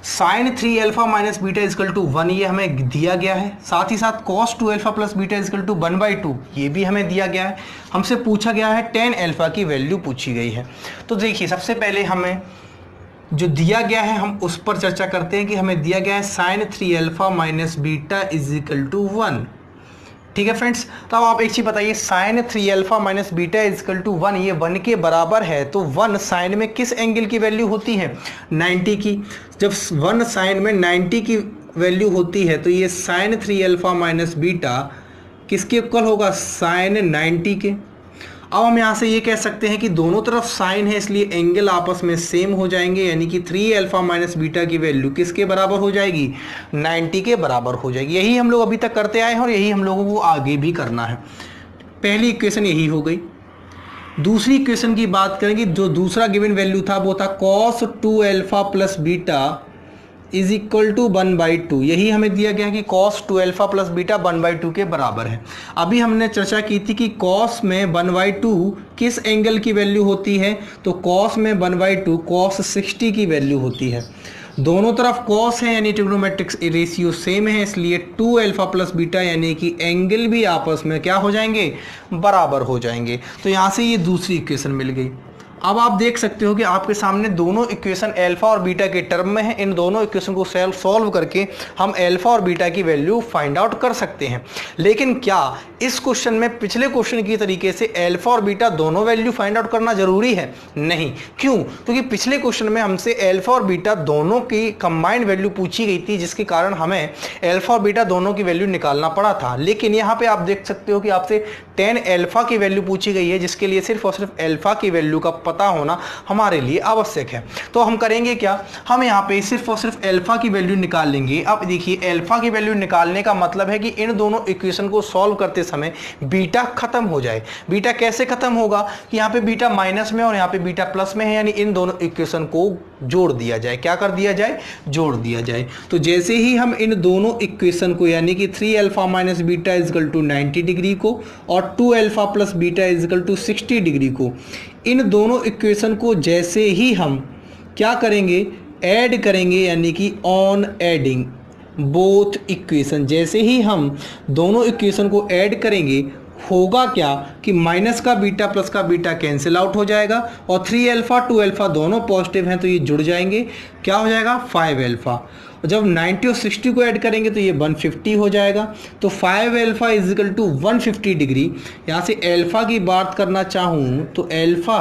Sine 3α minus beta equal to 1 ये हमें दिया गया है, साथ ही साथ cos 2α plus beta equal to 1/2 ये भी हमें दिया गया है। हमसे पूछा गया है tan अल्फा की वैल्यू पूछी गई है। तो देखिए सबसे पहले हमें जो दिया गया है हम उस पर चर्चा करते हैं कि हमें दिया गया है sine 3α minus beta is equal to 1। ठीक है फ्रेंड्स, तो अब आप एक चीज बताइए, sine 3α minus beta is equal to 1 ये 1 के बराबर है, तो 1 साइन में किस एंगल की वैल्यू होती है 90 की। जब 1 साइन में 90 की वैल्यू होती है तो ये साइन 3α माइनस बीटा किसके इक्वल होगा साइन 90 के। अब हम यहाँ से ये कह सकते हैं कि दोनों तरफ साइन है इसलिए एंगल आपस में सेम हो जाएंगे, यानी कि 3α माइनस बीटा की वैल्यू किसके बराबर हो जाएगी 90 के बराबर हो जाएगी। यही हम लोग अभी तक करते आए हैं और यही हम लोगों को आगे भी करना है। पहली इक्वेशन यही हो गई। दूसरी इक्वेशन की बात करेंगे, जो दूसरा गिवन वैल्यू था वो था cos 2α plus beta is equal to 1/2। यही हमें दिया गया कि cos 2α प्लस बीटा 1/2 के बराबर है। अभी हमने चर्चा की थी कि cos में 1/2 किस एंगल की वैल्यू होती है, तो cos में 1/2 cos 60 की वैल्यू होती है। दोनों तरफ cos है यानी ट्रिग्नोमेट्रिक रेशियो सेम है, इसलिए 2α प्लस बीटा यानी कि एंगल भी आपस में क्या हो जाएंगे बराबर हो जाएंगे। तो यहाँ से ये दूसरी इक्वेशन मिल गई। अब आप देख सकते हो कि आपके सामने दोनों इक्वेशन अल्फा और बीटा के टर्म में है। इन दोनों इक्वेशन को सॉल्व करके हम अल्फा और बीटा की वैल्यू फाइंड आउट कर सकते हैं। लेकिन क्या इस क्वेश्चन में पिछले क्वेश्चन की तरीके से अल्फा और बीटा दोनों वैल्यू फाइंड आउट करना जरूरी है? नहीं। क्यों? क्योंकि पिछले क्वेश्चन में हमसे अल्फा और बीटा दोनों की कंबाइंड वैल्यू पूछी गई थी, जिसके कारण हमें अल्फा और बीटा दोनों की वैल्यू निकालना पड़ा था। लेकिन यहाँ पे आप देख सकते हो कि आपसे tan अल्फा की वैल्यू पूछी गई है, जिसके लिए सिर्फ और सिर्फ अल्फा की वैल्यू का पता होना हमारे लिए आवश्यक है। तो हम करेंगे क्या, हम यहाँ पे सिर्फ और सिर्फ अल्फा की वैल्यू निकाल लेंगे। अब देखिए, अल्फा की वैल्यू निकालने का मतलब है कि इन दोनों इक्वेशन को सॉल्व करते समय बीटा खत्म हो जाए। बीटा कैसे खत्म होगा कि यहाँ पे बीटा माइनस में और यहाँ पे बीटा प्लस में है, यानी इन दोनों इक्वेशन को जोड़ दिया जाए। क्या कर दिया जाए? जोड़ दिया जाए। तो जैसे ही हम इन दोनों इक्वेशन को, यानी कि 3 alpha minus beta is equal to 90 degree को और 2 alpha plus beta is equal to 60 degree को, इन दोनों इक्वेशन को जैसे ही हम क्या करेंगे, ऐड करेंगे, यानी कि ऑन एडिंग बोथ इक्वेशन, जैसे ही हम दोनों इक्वेशन को ऐड करेंगे होगा क्या कि माइनस का बीटा प्लस का बीटा कैंसिल आउट हो जाएगा और 3 अल्फा 2 अल्फा दोनों पॉजिटिव हैं तो ये जुड़ जाएंगे। क्या हो जाएगा? 5 अल्फा। जब 90 और 60 को ऐड करेंगे तो ये 150 हो जाएगा। तो 5 alpha is equal to 150 degree. यहाँ से अल्फा की बात करना चाहूँ तो अल्फा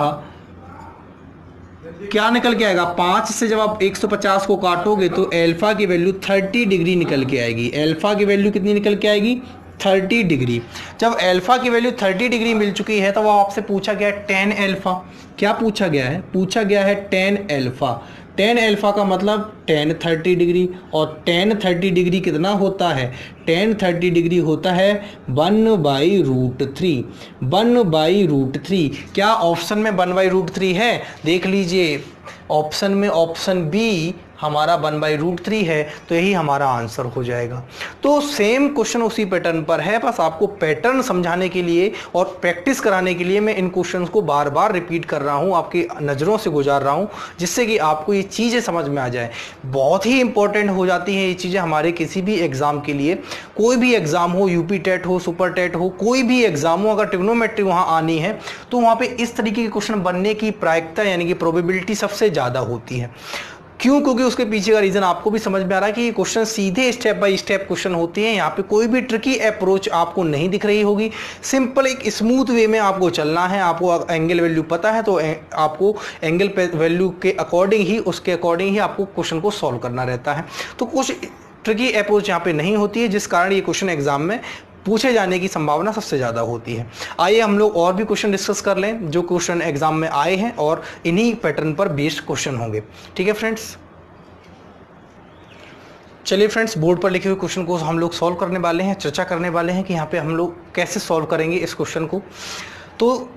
क्या निकल के आएगा? 5 से जब आप 150 को काटोगे तो अल्फा की वैल्यू 30 डिग्री निकल के आएगी। अल्फा की वैल्यू कितनी निकल के आएगी? 30 डिग्री। जब अल्फा की वैल्यू 30 डिग्री मिल चुकी है तो वो आपसे पूछा गया है tan अल्फा। क्या पूछा गया है? पूछा गया है tan अल्फा। tan अल्फा का मतलब tan 30 डिग्री, और tan 30 डिग्री कितना होता है? tan 30 डिग्री होता है 1/√3। 1/√3। क्या ऑप्शन में 1/√3 है? देख लीजिए, ऑप्शन में ऑप्शन बी हमारा 1/√3 है, तो यही हमारा आंसर हो जाएगा। तो सेम क्वेश्चन उसी पैटर्न पर है, बस आपको पैटर्न समझाने के लिए और प्रैक्टिस कराने के लिए मैं इन क्वेश्चंस को बार बार रिपीट कर रहा हूं, आपकी नज़रों से गुजार रहा हूं, जिससे कि आपको ये चीज़ें समझ में आ जाए। बहुत ही इंपॉर्टेंट हो जाती हैं ये चीज़ें हमारे किसी भी एग्ज़ाम के लिए। कोई भी एग्ज़ाम हो, यूपी टेट हो, सुपर टेट हो, कोई भी एग्ज़ाम हो, अगर ट्रिग्नोमेट्री वहाँ आनी है तो वहाँ पर इस तरीके के क्वेश्चन बनने की प्रायिकता, यानी कि प्रोबेबिलिटी सबसे ज़्यादा होती है। क्यों? क्योंकि उसके पीछे का रीज़न आपको भी समझ में आ रहा है कि ये क्वेश्चन सीधे स्टेप बाय स्टेप क्वेश्चन होते हैं। यहाँ पे कोई भी ट्रिकी अप्रोच आपको नहीं दिख रही होगी। सिंपल एक स्मूथ वे में आपको चलना है। आपको एंगल वैल्यू पता है तो आपको एंगल वैल्यू के अकॉर्डिंग ही, उसके अकॉर्डिंग ही आपको क्वेश्चन को सॉल्व करना रहता है। तो कुछ ट्रिकी अप्रोच यहाँ पे नहीं होती है, जिस कारण ये क्वेश्चन एग्जाम में पूछे जाने की संभावना सबसे ज़्यादा होती है। आइए हम लोग और भी क्वेश्चन डिस्कस कर लें जो क्वेश्चन एग्जाम में आए हैं और इन्हीं पैटर्न पर बेस्ड क्वेश्चन होंगे। ठीक है फ्रेंड्स, चलिए फ्रेंड्स, बोर्ड पर लिखे हुए क्वेश्चन को हम लोग सॉल्व करने वाले हैं, चर्चा करने वाले हैं कि यहाँ पे हम लोग कैसे सॉल्व करेंगे इस क्वेश्चन को। तो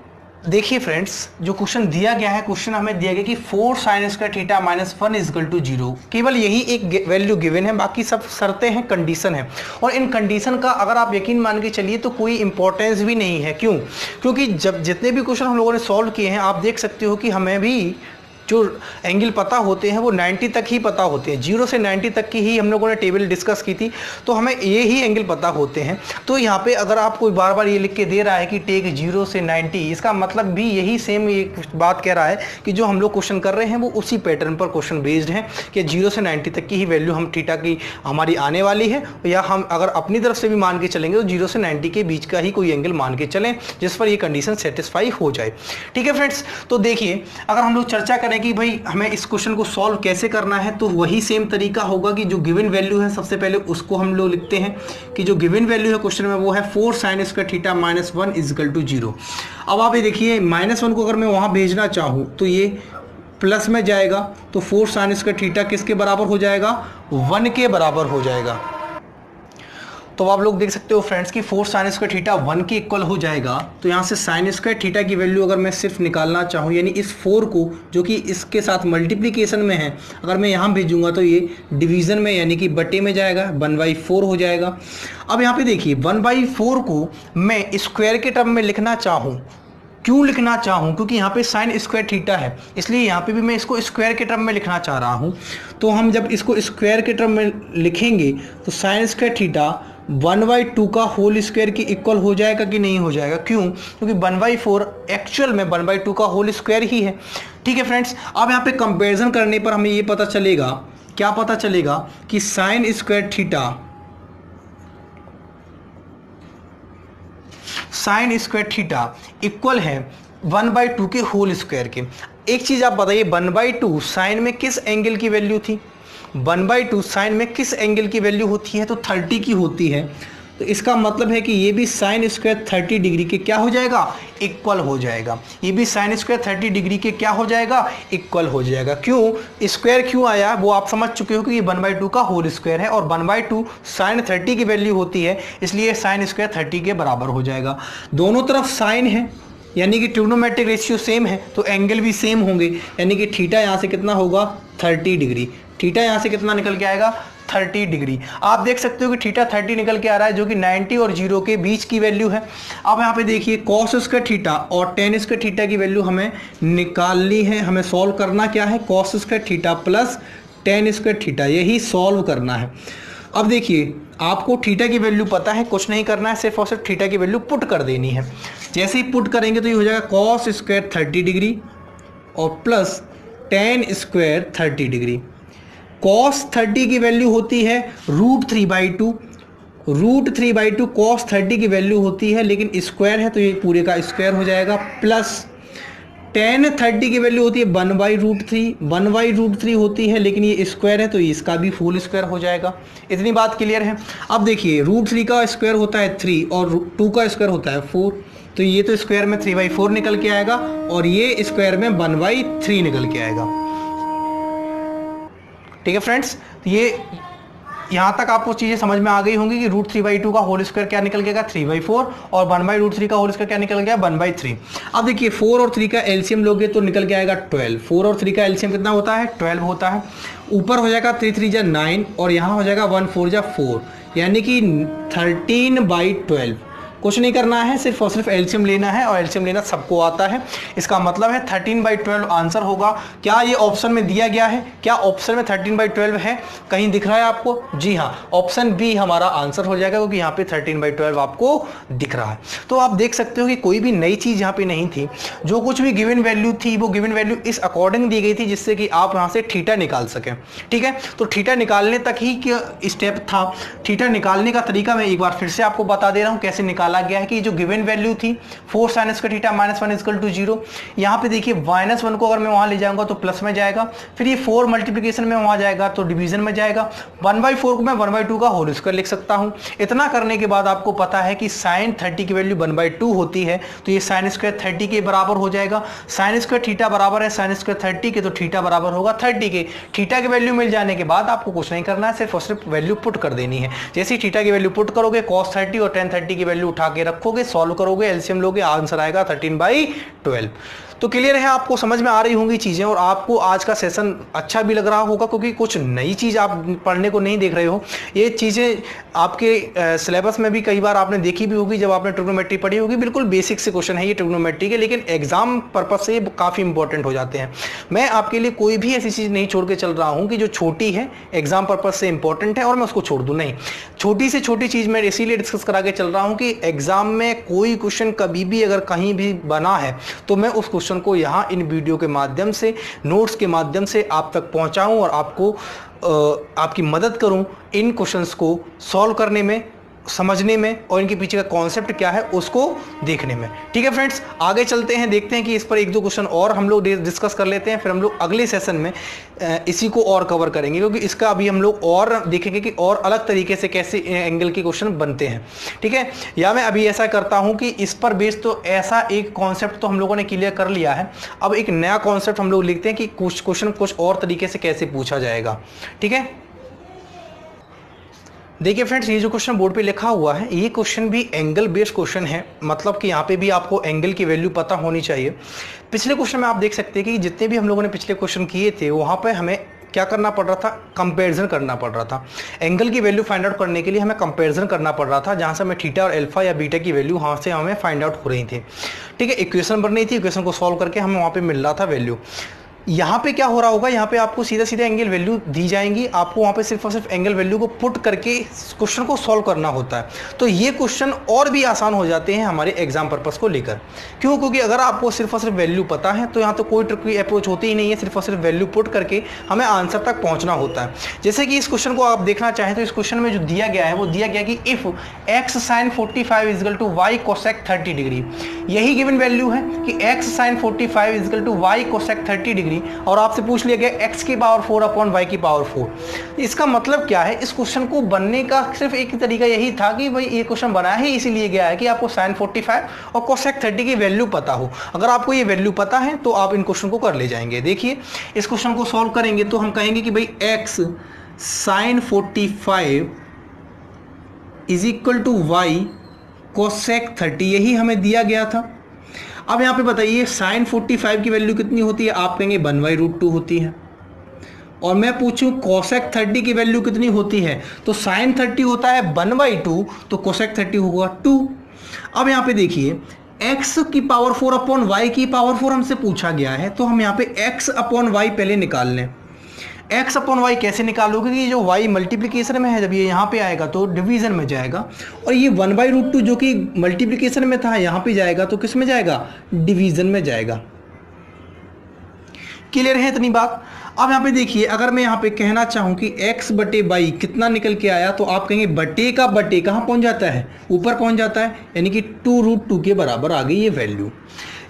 देखिए फ्रेंड्स, जो क्वेश्चन दिया गया है, क्वेश्चन हमें दिया गया कि 4 sin square theta minus 1 is equal to 0। केवल यही एक वैल्यू गिवन है, बाकी सब शर्तें हैं, कंडीशन है। और इन कंडीशन का अगर आप यकीन मान के चलिए तो कोई इंपॉर्टेंस भी नहीं है। क्यों? क्योंकि जब जितने भी क्वेश्चन हम लोगों ने सॉल्व किए हैं, आप देख सकते हो कि हमें भी जो एंगल पता होते हैं वो 90 तक ही पता होते हैं। 0 से 90 तक की ही हम लोगों ने टेबल डिस्कस की थी, तो हमें ये ही एंगल पता होते हैं। तो यहाँ पे अगर आपको बार बार ये लिख के दे रहा है कि टेक 0 से 90, इसका मतलब भी यही सेम एक बात कह रहा है कि जो हम लोग क्वेश्चन कर रहे हैं वो उसी पैटर्न पर क्वेश्चन बेस्ड है कि 0 से 90 तक की ही वैल्यू हम थीटा की हमारी आने वाली है, या हम अगर अपनी तरफ से भी मान के चलेंगे तो 0 से 90 के बीच का ही कोई एंगल मान के चलें जिस पर ये कंडीशन सेटिस्फाई हो जाए। ठीक है फ्रेंड्स, तो देखिए, अगर हम लोग चर्चा करें कि भाई हमें इस क्वेश्चन को सॉल्व कैसे करना है, तो वही सेम तरीका होगा कि जो गिवन वैल्यू है सबसे पहले उसको हम लोग लिखते हैं कि जो गिवन वैल्यू है क्वेश्चन में वो है 4 sin square theta minus 1 is equal to 0। अब आप ये देखिए, -1 को अगर मैं वहाँ भेजना चाहूँ तो ये प्लस में जाएगा, तो 4 sin स्क्वायर थीटा किसके बराबर हो जाएगा? 1 के बराबर हो जाएगा। तो आप लोग देख सकते हो फ्रेंड्स कि 4 sin स्क्वायर थीटा 1 के इक्वल हो जाएगा। तो यहाँ से sin स्क्वायर थीटा की वैल्यू अगर मैं सिर्फ निकालना चाहूँ, यानी इस 4 को जो कि इसके साथ मल्टीप्लिकेशन में है, अगर मैं यहाँ भेजूंगा तो ये डिवीज़न में यानी कि बटे में जाएगा, 1/4 हो जाएगा। अब यहाँ पे देखिए, 1/4 को मैं स्क्वायर के टर्म में लिखना चाहूँ, क्यों लिखना चाहूँ? क्योंकि यहाँ पे sin स्क्वायर थीटा है, इसलिए यहाँ पे भी मैं इसको स्क्वायर के टर्म में लिखना चाह रहा हूँ। तो हम जब इसको स्क्वायर के टर्म में लिखेंगे तो sin स्क्वायर थीटा 1/2 का होल स्क्वायर की इक्वल हो जाएगा कि नहीं हो जाएगा? क्यों? क्योंकि 1/4 एक्चुअल में 1/2 का होल स्क्वायर ही है। ठीक है फ्रेंड्स, अब यहाँ पे कंपैरिजन करने पर हमें ये पता चलेगा, क्या पता चलेगा कि साइन स्क्वायर थीटा इक्वल है 1/2 के होल स्क्वायर के। एक चीज आप बताइए, 1/2 साइन में किस एंगल की वैल्यू थी? 1/2 साइन में किस एंगल की वैल्यू होती है? तो 30 की होती है। तो इसका मतलब है कि ये भी साइन स्क्वायर 30 डिग्री के क्या हो जाएगा? इक्वल हो जाएगा। ये भी साइन स्क्वायर 30 डिग्री के क्या हो जाएगा? इक्वल हो जाएगा। क्यों स्क्वायर क्यों आया वो आप समझ चुके हो कि ये 1/2 का होल स्क्वायर है और 1/2 साइन 30 की वैल्यू होती है, इसलिए साइन स्क्वायर 30 के बराबर हो जाएगा। दोनों तरफ साइन है यानी कि ट्रिग्नोमेट्रिक रेशियो सेम है, तो एंगल भी सेम होंगे, यानी कि थीटा यहाँ से कितना होगा? 30 डिग्री। थीटा यहाँ से कितना निकल के आएगा? 30 डिग्री। आप देख सकते हो कि थीटा 30 निकल के आ रहा है, जो कि 90 और 0 के बीच की वैल्यू है। अब यहाँ पे देखिए कॉस स्क्वायर थीटा और टेन स्क्वायर थीटा की वैल्यू हमें निकालनी है। हमें सॉल्व करना क्या है? Cos square theta plus ten square theta, यही सॉल्व करना है। अब देखिए आपको थीटा की वैल्यू पता है, कुछ नहीं करना है, सिर्फ और सिर्फ थीटा की वैल्यू पुट कर देनी है। जैसे ही पुट करेंगे तो ये हो जाएगा कॉस स्क्वायर 30 डिग्री और plus ten square 30 degree. Cos 30 की वैल्यू होती है √3/2, √3/2 कॉस 30 की वैल्यू होती है, लेकिन स्क्वायर है तो ये पूरे का स्क्वायर हो जाएगा, प्लस टेन 30 की वैल्यू होती है 1/√3, 1/√3 होती है, लेकिन ये स्क्वायर है तो इसका भी फुल स्क्वायर हो जाएगा। इतनी बात क्लियर है। अब देखिए √3 का स्क्वायर होता है 3 और 2 का स्क्वायर होता है 4, तो ये तो स्क्वायर में 3/4 निकल के आएगा और ये स्क्वायर में 1/3 निकल के आएगा। ठीक है फ्रेंड्स, ये यहाँ तक आपको चीज़ें समझ में आ गई होंगी कि √3/2 का होल स्क्वायर क्या निकल गया? 3/4 और 1/√3 का होल स्क्वायर क्या निकल गया? 1/3। अब देखिए 4 और 3 का एलसीएम लोगे तो निकल के आएगा 12। 4 और 3 का एलसीएम कितना होता है? 12 होता है। ऊपर हो जाएगा 3 3 जा 9 और यहाँ हो जाएगा 1 4 जा 4, यानी कि 13/12। कुछ नहीं करना है, सिर्फ और सिर्फ एलसीएम लेना है और एलसीएम लेना सबको आता है। इसका मतलब है 13/12 आंसर होगा। क्या ये ऑप्शन में दिया गया है? क्या ऑप्शन में 13/12 है? कहीं दिख रहा है आपको? जी हाँ, ऑप्शन बी हमारा आंसर हो जाएगा, क्योंकि यहाँ पे 13/12 आपको दिख रहा है। तो आप देख सकते हो कि कोई भी नई चीज यहाँ पे नहीं थी। जो कुछ भी गिवन वैल्यू थी वो गिवन वैल्यू इस अकॉर्डिंग दी गई थी जिससे कि आप यहाँ से थीटा निकाल सकें। ठीक है, तो थीटा निकालने तक ही स्टेप था। थीटा निकालने का तरीका मैं एक बार फिर से आपको बता दे रहा हूँ कैसे निकाला गया है। कि जो गिवन वैल्यू थी 4 sin स्क्वायर थीटा -1 = 0, यहाँ पे देखिए -1 को अगर मैं वहां ले जाऊंगा तो प्लस में जाएगा, फिर ये 4 मल्टीप्लिकेशन में वहां जाएगा तो डिवीजन में जाएगा। 1/4 को मैं 1/2 का होल स्क्वायर लिख सकता हूं। इतना करने के बाद आपको पता है कि sin 30 की वैल्यू 1/2 होती है, तो ये sin स्क्वायर 30 के बराबर हो जाएगा। sin स्क्वायर थीटा बराबर है sin स्क्वायर 30 के, तो थीटा बराबर होगा 30 के। थीटा की वैल्यू मिल जाने के बाद आपको कुछ नहीं करना है, सिर्फ और सिर्फ वैल्यू पुट कर देनी है। जैसे ही थीटा की वैल्यू पुट करोगे cos 30 और tan 30 की वैल्यू उठा के रखोगे, सॉल्व करोगे, एलसीएम लोगे, आंसर आएगा 13/12। तो क्लियर है, आपको समझ में आ रही होंगी चीजें और आपको आज का सेशन अच्छा भी लग रहा होगा, क्योंकि कुछ नई चीज आप पढ़ने को नहीं देख रहे हो। ये चीजें आपके सिलेबस में भी कई बार आपने देखी भी होगी जब आपने ट्रिग्नोमेट्री पढ़ी होगी। बिल्कुल बेसिक से क्वेश्चन है ये ट्रिग्नोमेट्री के, लेकिन एग्जाम पर्पज से ये काफी इंपॉर्टेंट हो जाते हैं। मैं आपके लिए कोई भी ऐसी चीज नहीं छोड़ के चल रहा हूं कि जो छोटी है, एग्जाम पर्पज से इंपॉर्टेंट है और मैं उसको छोड़ दूं, नहीं। छोटी से छोटी चीज मैं इसीलिए डिस्कस करा के चल रहा हूं कि एग्जाम में कोई क्वेश्चन कभी भी अगर कहीं भी बना है तो मैं उस क्वेश्चन को यहां इन वीडियो के माध्यम से, नोट्स के माध्यम से आप तक पहुंचाऊं और आपको आपकी मदद करूं इन क्वेश्चंस को सॉल्व करने में, समझने में और इनके पीछे का कॉन्सेप्ट क्या है उसको देखने में। ठीक है फ्रेंड्स, आगे चलते हैं, देखते हैं कि इस पर एक दो क्वेश्चन और हम लोग डिस्कस कर लेते हैं, फिर हम लोग अगले सेशन में इसी को और कवर करेंगे, क्योंकि इसका अभी हम लोग और देखेंगे कि और अलग तरीके से कैसे एंगल के क्वेश्चन बनते हैं। ठीक है, या मैं अभी ऐसा करता हूं कि इस पर बेस्ड तो ऐसा एक कॉन्सेप्ट तो हम लोगों ने क्लियर कर लिया है, अब एक नया कॉन्सेप्ट हम लोग लिखते हैं कि कुछ क्वेश्चन कुछ और तरीके से कैसे पूछा जाएगा। ठीक है, देखिए फ्रेंड्स, ये जो क्वेश्चन बोर्ड पे लिखा हुआ है ये क्वेश्चन भी एंगल बेस्ड क्वेश्चन है, मतलब कि यहाँ पे भी आपको एंगल की वैल्यू पता होनी चाहिए। पिछले क्वेश्चन में आप देख सकते हैं कि जितने भी हम लोगों ने पिछले क्वेश्चन किए थे वहाँ पे हमें क्या करना पड़ रहा था, कंपैरिजन करना पड़ रहा था। एंगल की वैल्यू फाइंड आउट करने के लिए हमें कंपैरिजन करना पड़ रहा था, जहाँ से हमें थीटा और अल्फा या बीटा की वैल्यू वहाँ से हमें फाइंड आउट हो रही थी। ठीक है, इक्वेशन बन रही थी, इक्वेशन को सॉल्व करके हमें वहाँ पे मिल रहा था वैल्यू। यहाँ पे क्या हो रहा होगा, यहाँ पे आपको सीधा सीधा एंगल वैल्यू दी जाएंगी, आपको वहाँ पे सिर्फ और सिर्फ एंगल वैल्यू को पुट करके क्वेश्चन को सॉल्व करना होता है। तो ये क्वेश्चन और भी आसान हो जाते हैं हमारे एग्जाम पर्पस को लेकर। क्यों? क्योंकि अगर आपको सिर्फ और सिर्फ वैल्यू पता है तो यहाँ तो कोई ट्रिक की अप्रोच होती ही नहीं है, सिर्फ और सिर्फ वैल्यू पुट करके हमें आंसर तक पहुँचना होता है। जैसे कि इस क्वेश्चन को आप देखना चाहें तो इस क्वेश्चन में जो दिया गया है वो दिया गया कि if x sin 45 is equal to y cosec 30 degree, यही गिवन वैल्यू है कि x sin 45 is equal to y cosec 30 degree, और आपसे पूछ लिया गया x की पावर 4 अपॉन y की पावर 4। इसका मतलब क्या है? इस क्वेश्चन को बनने का सिर्फ एक ही तरीका यही था कि भाई ये क्वेश्चन बनाया ही इसीलिए गया है कि आपको sin 45 और cosec 30 की वैल्यू पता हो। अगर आपको ये वैल्यू पता है तो आप इन क्वेश्चन को कर ले जाएंगे। देखिए इस क्वेश्चन को सॉल्व करेंगे तो हम कहेंगे कि भाई x sin 45 is equal to y cosec 30, यही हमें दिया गया था। अब यहाँ पे बताइए sin 45 की वैल्यू कितनी होती है? आप कहेंगे 1/√2 होती है। और मैं पूछूं cosec 30 की वैल्यू कितनी होती है? तो sin 30 होता है 1/2, तो cosec 30 होगा 2। अब यहाँ पे देखिए x की पावर 4 अपॉन y की पावर 4 हमसे पूछा गया है, तो हम यहाँ पे x अपॉन y पहले निकाल लें। x अपॉन वाई कैसे निकालोगे कि जो y मल्टीप्लिकेशन में है जब ये यहाँ पे आएगा तो डिवीजन में जाएगा, और ये 1/√2 जो कि मल्टीप्लिकेशन में था यहाँ पे जाएगा तो किस में जाएगा? डिवीजन में जाएगा। क्लियर है इतनी बात? अब यहाँ पे देखिए अगर मैं यहाँ पे कहना चाहूँ कि x बटे वाई कितना निकल के आया, तो आप कहेंगे बटे का बटे कहाँ पहुँच जाता है? ऊपर पहुँच जाता है, यानी कि 2√2 के बराबर आ गई ये वैल्यू।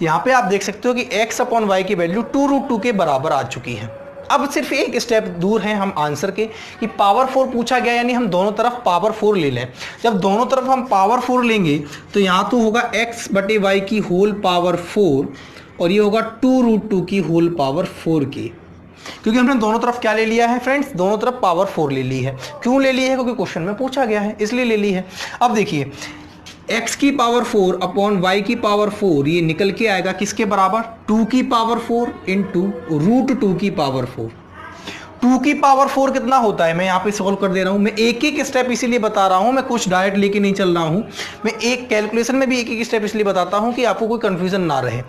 यहाँ पे आप देख सकते हो कि x अपॉन वाई की वैल्यू 2√2 के बराबर आ चुकी है। अब सिर्फ एक स्टेप दूर हैं हम आंसर के कि पावर 4 पूछा गया, यानी हम दोनों तरफ पावर 4 ले लें। जब दोनों तरफ हम पावर 4 लेंगे तो यहाँ तो होगा x बटे वाई की होल पावर 4, और ये होगा 2√2 की होल पावर 4 की, क्योंकि हमने दोनों तरफ क्या ले लिया है फ्रेंड्स? दोनों तरफ पावर 4 ले ली है। क्यों ले ली है? क्योंकि क्वेश्चन में पूछा गया है इसलिए ले ली है। अब देखिए x की पावर 4 अपॉन y की पावर 4, ये निकल के आएगा किसके बराबर? 2 की पावर 4 इंटू √2 की पावर 4। 2 की पावर 4 कितना होता है? मैं यहाँ पे सॉल्व कर दे रहा हूँ। मैं एक एक स्टेप इसीलिए बता रहा हूँ, मैं कुछ डायरेक्ट लेके नहीं चल रहा हूँ। मैं एक कैलकुलेशन में भी एक एक स्टेप इसलिए बताता हूँ कि आपको कोई कंफ्यूजन ना रहे।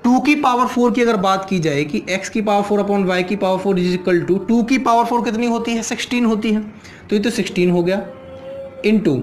2 की पावर 4 की अगर बात की जाए कि x की पावर 4 अपॉन y की पावर 4 इज इक्वल टू 2 की पावर 4 कितनी होती है? 16 होती है, तो ये तो 16 हो गया इंटू,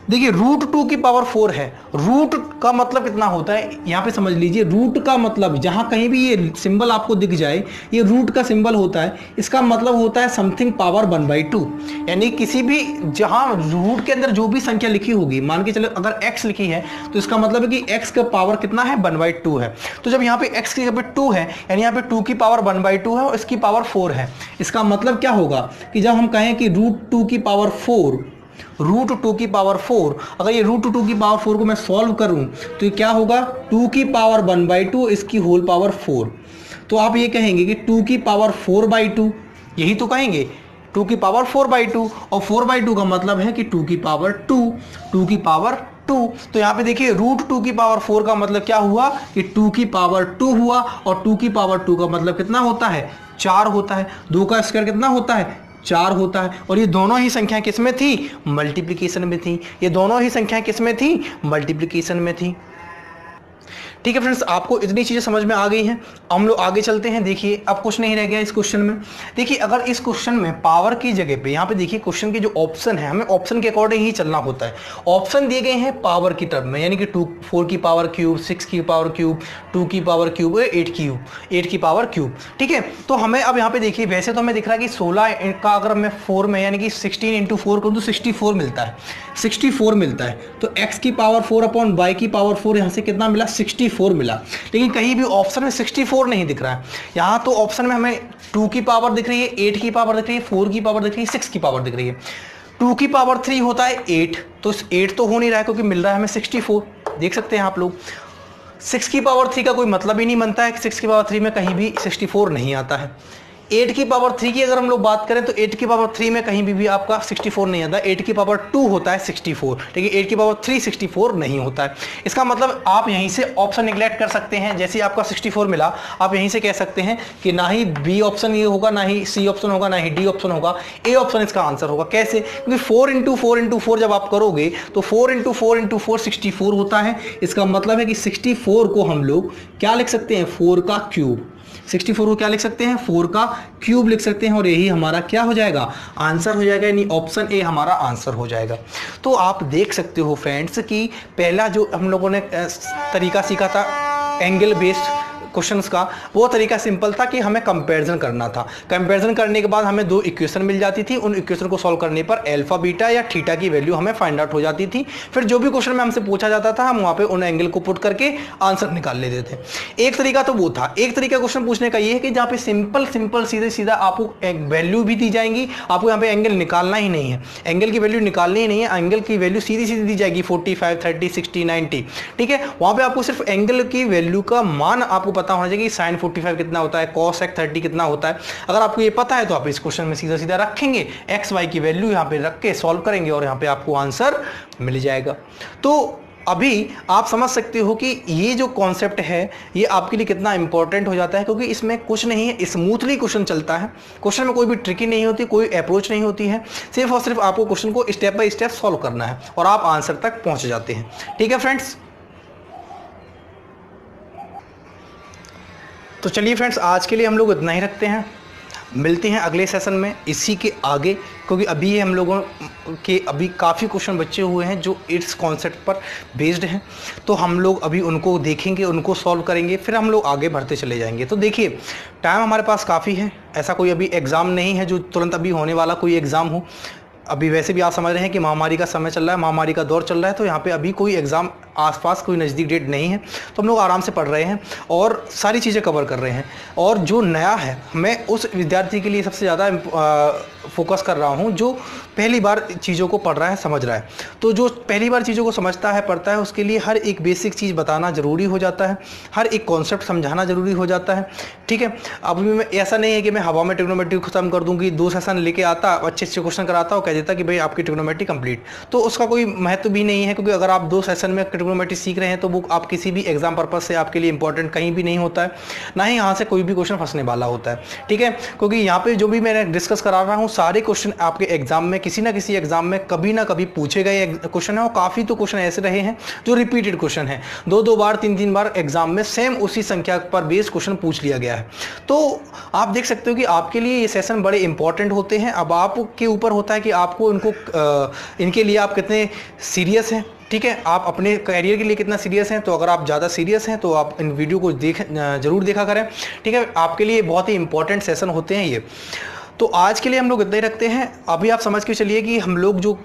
देखिए √2 की पावर 4 है। रूट का मतलब कितना होता है? यहाँ पे समझ लीजिए, रूट का मतलब जहाँ कहीं भी ये सिंबल आपको दिख जाए ये रूट का सिंबल होता है, इसका मतलब होता है समथिंग पावर 1/2। यानी किसी भी जहाँ रूट के अंदर जो भी संख्या लिखी होगी, मान के चलो अगर x लिखी है तो इसका मतलब है कि x का पावर कितना है? 1/2 है। तो जब यहाँ पे x की जगह पे 2 है, यानी यहाँ पे 2 की पावर 1/2 है और इसकी पावर 4 है। इसका मतलब क्या होगा कि जब हम कहें कि √2 की पावर 4, √2 की पावर 4, अगर ये √2 की पावर 4 को मैं सॉल्व करूं तो ये क्या होगा? 2 की पावर 1/2 इसकी होल पावर 4। तो आप ये कहेंगे कि 2 की पावर 4/2, यही तो कहेंगे 2 की पावर 4/2, और 4/2 का मतलब है कि 2 की पावर 2, 2 की पावर 2। तो यहाँ पे देखिए √2 की पावर 4 का मतलब क्या हुआ कि 2 की पावर 2 हुआ, और 2 की पावर 2 का मतलब कितना होता है? 4 होता है। 2 का स्क्वायर कितना होता है? 4 होता है। और ये दोनों ही संख्याएं किस में थी? मल्टीप्लिकेशन में थी। ये दोनों ही संख्याएं किस में थी? मल्टीप्लिकेशन में थी। ठीक है फ्रेंड्स, आपको इतनी चीज़ें समझ में आ गई हैं। हम लोग आगे चलते हैं। देखिए अब कुछ नहीं रह गया इस क्वेश्चन में। देखिए अगर इस क्वेश्चन में पावर की जगह पे यहाँ पे देखिए क्वेश्चन के जो ऑप्शन है, हमें ऑप्शन के अकॉर्डिंग ही चलना होता है। ऑप्शन दिए गए हैं पावर की टर्म में, यानी कि 4 की पावर क्यूब, 6 की पावर क्यूब, 2 की पावर क्यूब, 8 की पावर क्यूब। ठीक है, तो हमें अब यहाँ पे देखिए वैसे तो हमें दिख रहा है कि 16 का अगर मैं 4 में यानी कि 16 × 4 करूँ तो 64 मिलता है, 64 मिलता है। तो x की पावर 4 अपॉन y की पावर 4 यहाँ से कितना मिला? 64 मिला। लेकिन कहीं भी ऑप्शन में 64 नहीं दिख रहा है। यहाँ तो ऑप्शन में हमें 2 की पावर दिख रही है, 8 की पावर दिख रही है, 4 की पावर दिख रही है, 6 की पावर दिख रही है। 2 की पावर 3 होता है 8, तो 8 तो हो नहीं रहा है क्योंकि मिल रहा है हमें 64। देख सकते हैं आप लोग, 6 की पावर 3 का कोई मतलब ही नहीं बनता है। 6 की पावर 3 में कहीं भी 64 नहीं आता है। 8 की पावर 3 की अगर हम लोग बात करें तो 8 की पावर 3 में कहीं भी आपका 64 नहीं आता। 8 की पावर 2 होता है 64, लेकिन 8 की पावर 3 64 नहीं होता है। इसका मतलब आप यहीं से ऑप्शन निगलेक्ट कर सकते हैं। जैसे आपका 64 मिला, आप यहीं से कह सकते हैं कि ना ही बी ऑप्शन ये होगा, ना ही सी ऑप्शन होगा, ना ही डी ऑप्शन होगा, ए ऑप्शन इसका आंसर होगा। कैसे? क्योंकि 4 × 4 × 4 जब आप करोगे तो 4 × 4 × 4 64 होता है। इसका मतलब है कि 64 को हम लोग क्या लिख सकते हैं? 4 का क्यूब। 64 को क्या लिख सकते हैं, 4 का क्यूब लिख सकते हैं और यही हमारा क्या हो जाएगा, आंसर हो जाएगा, यानी ऑप्शन ए हमारा आंसर हो जाएगा। तो आप देख सकते हो फ्रेंड्स कि पहला जो हम लोगों ने तरीका सीखा था एंगल बेस्ड क्वेश्चंस का, वो तरीका सिंपल था कि हमें कंपैरिजन करना था। कंपैरिजन करने के बाद हमें दो इक्वेशन मिल जाती थी, उन इक्वेशन को सॉल्व करने पर अल्फा बीटा या थीटा की वैल्यू हमें फाइंड आउट हो जाती थी। फिर जो भी क्वेश्चन में हमसे पूछा जाता था हम वहां पे उन एंगल को पुट करके आंसर निकाल लेते थे। एक तरीका तो वो था। एक तरीका क्वेश्चन पूछने का ये है कि जहाँ पे सिंपल सीधे सीधा आपको एक वैल्यू भी दी जाएंगी, आपको यहाँ पे एंगल निकालना ही नहीं है, एंगल की वैल्यू निकालनी ही नहीं है, एंगल की वैल्यू सीधी सीधी दी जाएगी 45, 30, 60, 90, ठीक है। वहां पे आपको सिर्फ एंगल की वैल्यू का मान आपको पता होना चाहिए कि साइन 45 कितना होता है, cos 30 कितना होता है। अगर आपको ये पता है तो आप इस क्वेश्चन में सीधा सीधा रखेंगे, एक्स वाई की वैल्यू यहाँ पे रख के सॉल्व करेंगे और यहाँ पे आपको आंसर मिल जाएगा। तो अभी आप समझ सकते हो कि ये जो कॉन्सेप्ट है ये आपके लिए कितना इंपॉर्टेंट हो जाता है, क्योंकि इसमें कुछ नहीं है, स्मूथली क्वेश्चन चलता है। क्वेश्चन में कोई भी ट्रिकी नहीं होती, कोई अप्रोच नहीं होती है, सिर्फ और सिर्फ आपको क्वेश्चन को स्टेप बाय स्टेप सॉल्व करना है और आप आंसर तक पहुंच जाते हैं। ठीक है फ्रेंड्स, तो चलिए फ्रेंड्स आज के लिए हम लोग इतना ही रखते हैं, मिलते हैं अगले सेशन में इसी के आगे, क्योंकि अभी ये हम लोगों के अभी काफ़ी क्वेश्चन बचे हुए हैं जो इस कॉन्सेप्ट पर बेस्ड हैं। तो हम लोग अभी उनको देखेंगे, उनको सॉल्व करेंगे, फिर हम लोग आगे बढ़ते चले जाएंगे। तो देखिए टाइम हमारे पास काफ़ी है, ऐसा कोई अभी एग्ज़ाम नहीं है जो तुरंत अभी होने वाला कोई एग्ज़ाम हो। अभी वैसे भी आप समझ रहे हैं कि महामारी का समय चल रहा है, महामारी का दौर चल रहा है, तो यहाँ पे अभी कोई एग्ज़ाम आसपास कोई नज़दीक डेट नहीं है, तो हम लोग आराम से पढ़ रहे हैं और सारी चीज़ें कवर कर रहे हैं। और जो नया है मैं उस विद्यार्थी के लिए सबसे ज़्यादा फोकस कर रहा हूँ जो पहली बार चीज़ों को पढ़ रहा है, समझ रहा है। तो जो पहली बार चीज़ों को समझता है, पढ़ता है, उसके लिए हर एक बेसिक चीज़ बताना ज़रूरी हो जाता है, हर एक कॉन्सेप्ट समझाना ज़रूरी हो जाता है। ठीक है, अब मैं ऐसा नहीं है कि मैं हवा में ट्रिग्नोमेट्री खत्म कर दूँगी, 2 सेशन लेके आता, अच्छे अच्छे क्वेश्चन कराता और कह देता कि भाई आपकी ट्रिग्नोमेट्री कंप्लीट, तो उसका कोई महत्व भी नहीं है। क्योंकि अगर आप 2 सेशन में ट्रिग्नोमेट्री सीख रहे हैं तो वो आप किसी भी एग्जाम पर्पज से आपके लिए इंपॉर्टेंट कहीं भी नहीं होता है, ना ही यहाँ से कोई भी क्वेश्चन फंसने वाला होता है। ठीक है, क्योंकि यहाँ पे जो भी मैंने डिस्कस करा रहा हूँ सारे क्वेश्चन आपके एग्जाम में किसी ना किसी एग्जाम में कभी ना कभी पूछे गए क्वेश्चन है, और काफ़ी तो क्वेश्चन ऐसे रहे हैं जो रिपीटेड क्वेश्चन है, 2-2 बार 3-3 बार एग्जाम में सेम उसी संख्या पर बेस्ड क्वेश्चन पूछ लिया गया है। तो आप देख सकते हो कि आपके लिए ये सेशन बड़े इंपॉर्टेंट होते हैं। अब आपके ऊपर होता है कि आपको इनके लिए आप कितने सीरियस हैं। ठीक है, आप अपने करियर के लिए कितना सीरियस हैं। तो अगर आप ज़्यादा सीरियस हैं तो आप इन वीडियो को जरूर देखा करें। ठीक है, आपके लिए बहुत ही इंपॉर्टेंट सेशन होते हैं ये। तो आज के लिए हम लोग इतना ही रखते हैं। अभी आप समझ के चलिए कि हम लोग जो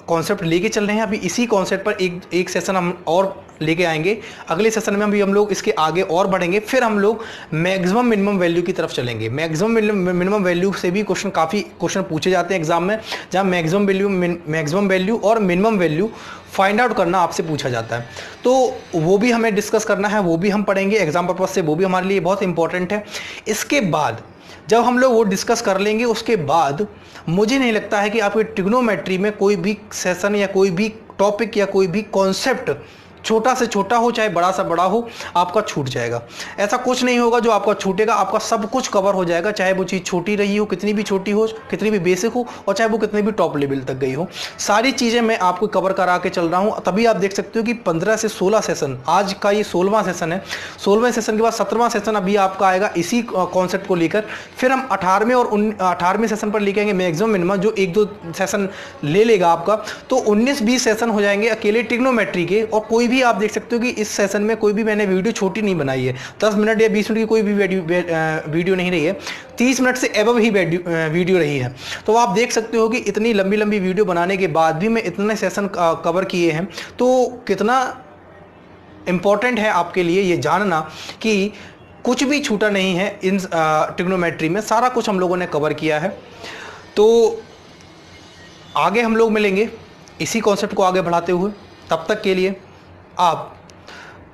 कॉन्सेप्ट लेके चल रहे हैं, अभी इसी कॉन्सेप्ट पर एक सेशन हम और लेके आएंगे। अगले सेशन में हम लोग इसके आगे और बढ़ेंगे, फिर हम लोग मैक्सिमम मिनिमम वैल्यू की तरफ चलेंगे। मैक्सिमम मिनिमम वैल्यू से भी काफ़ी क्वेश्चन पूछे जाते हैं एग्जाम में, जहाँ मैक्सिमम वैल्यू और मिनिमम वैल्यू फाइंड आउट करना आपसे पूछा जाता है। तो वो भी हमें डिस्कस करना है, वो भी हम पढ़ेंगे एग्जाम पर्पज से, वो भी हमारे लिए बहुत इंपॉर्टेंट है। इसके बाद जब हम लोग वो डिस्कस कर लेंगे, उसके बाद मुझे नहीं लगता है कि आपकी ट्रिग्नोमेट्री में कोई भी सेशन या कोई भी टॉपिक या कोई भी कॉन्सेप्ट छोटा से छोटा हो चाहे बड़ा सा बड़ा हो आपका छूट जाएगा। ऐसा कुछ नहीं होगा जो आपका छूटेगा, आपका सब कुछ कवर हो जाएगा, चाहे वो चीज़ छोटी रही हो, कितनी भी छोटी हो, कितनी भी बेसिक हो, और चाहे वो कितनी भी टॉप लेवल तक गई हो, सारी चीज़ें मैं आपको कवर करा के चल रहा हूँ। तभी आप देख सकते हो कि 15 से 16 सेशन, आज का ये 16वां सेशन है, 16वें सेशन के बाद 17वां सेशन अभी आपका आएगा इसी कॉन्सेप्ट को लेकर। फिर हम 18वें और 18वें सेशन पर लेके आएंगे मैक्सिमम मिनिमम, जो 1-2 सेशन ले लेगा आपका, तो 19-20 सेशन हो जाएंगे अकेले ट्रिग्नोमेट्री के। और कोई भी आप देख सकते हो कि इस सेशन में कोई भी मैंने वीडियो छोटी नहीं बनाई है, 10 मिनट या 20 मिनट की कोई भी वीडियो नहीं रही है, 30 मिनट से एबव ही वीडियो रही है। तो आप देख सकते हो कि इतनी लंबी लंबी वीडियो बनाने के बाद भी मैं इतने सेशन कवर किए हैं, तो कितना इंपॉर्टेंट है आपके लिए ये जानना कि कुछ भी छूटा नहीं है इन ट्रिग्नोमेट्री में, सारा कुछ हम लोगों ने कवर किया है। तो आगे हम लोग मिलेंगे इसी कॉन्सेप्ट को आगे बढ़ाते हुए। तब तक के लिए आप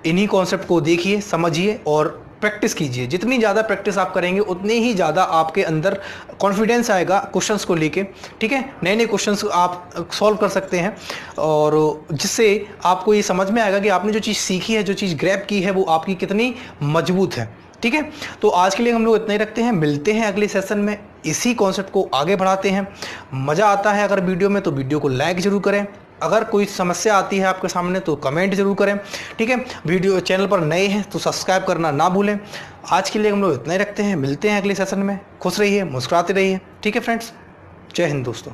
इन्हीं कॉन्सेप्ट को देखिए, समझिए और प्रैक्टिस कीजिए। जितनी ज़्यादा प्रैक्टिस आप करेंगे उतनी ही ज़्यादा आपके अंदर कॉन्फिडेंस आएगा क्वेश्चंस को लेके। ठीक है, नए नए क्वेश्चंस आप सॉल्व कर सकते हैं, और जिससे आपको ये समझ में आएगा कि आपने जो चीज़ सीखी है, जो चीज़ ग्रैब की है, वो आपकी कितनी मजबूत है। ठीक है, तो आज के लिए हम लोग इतना ही रखते हैं, मिलते हैं अगले सेशन में, इसी कॉन्सेप्ट को आगे बढ़ाते हैं। मज़ा आता है अगर वीडियो में, तो वीडियो को लाइक ज़रूर करें, अगर कोई समस्या आती है आपके सामने तो कमेंट जरूर करें, ठीक है। वीडियो चैनल पर नए हैं तो सब्सक्राइब करना ना भूलें। आज के लिए हम लोग इतना ही रखते हैं, मिलते हैं अगले सेशन में। खुश रहिए, मुस्कुराते रहिए, ठीक है फ्रेंड्स। जय हिंद दोस्तों।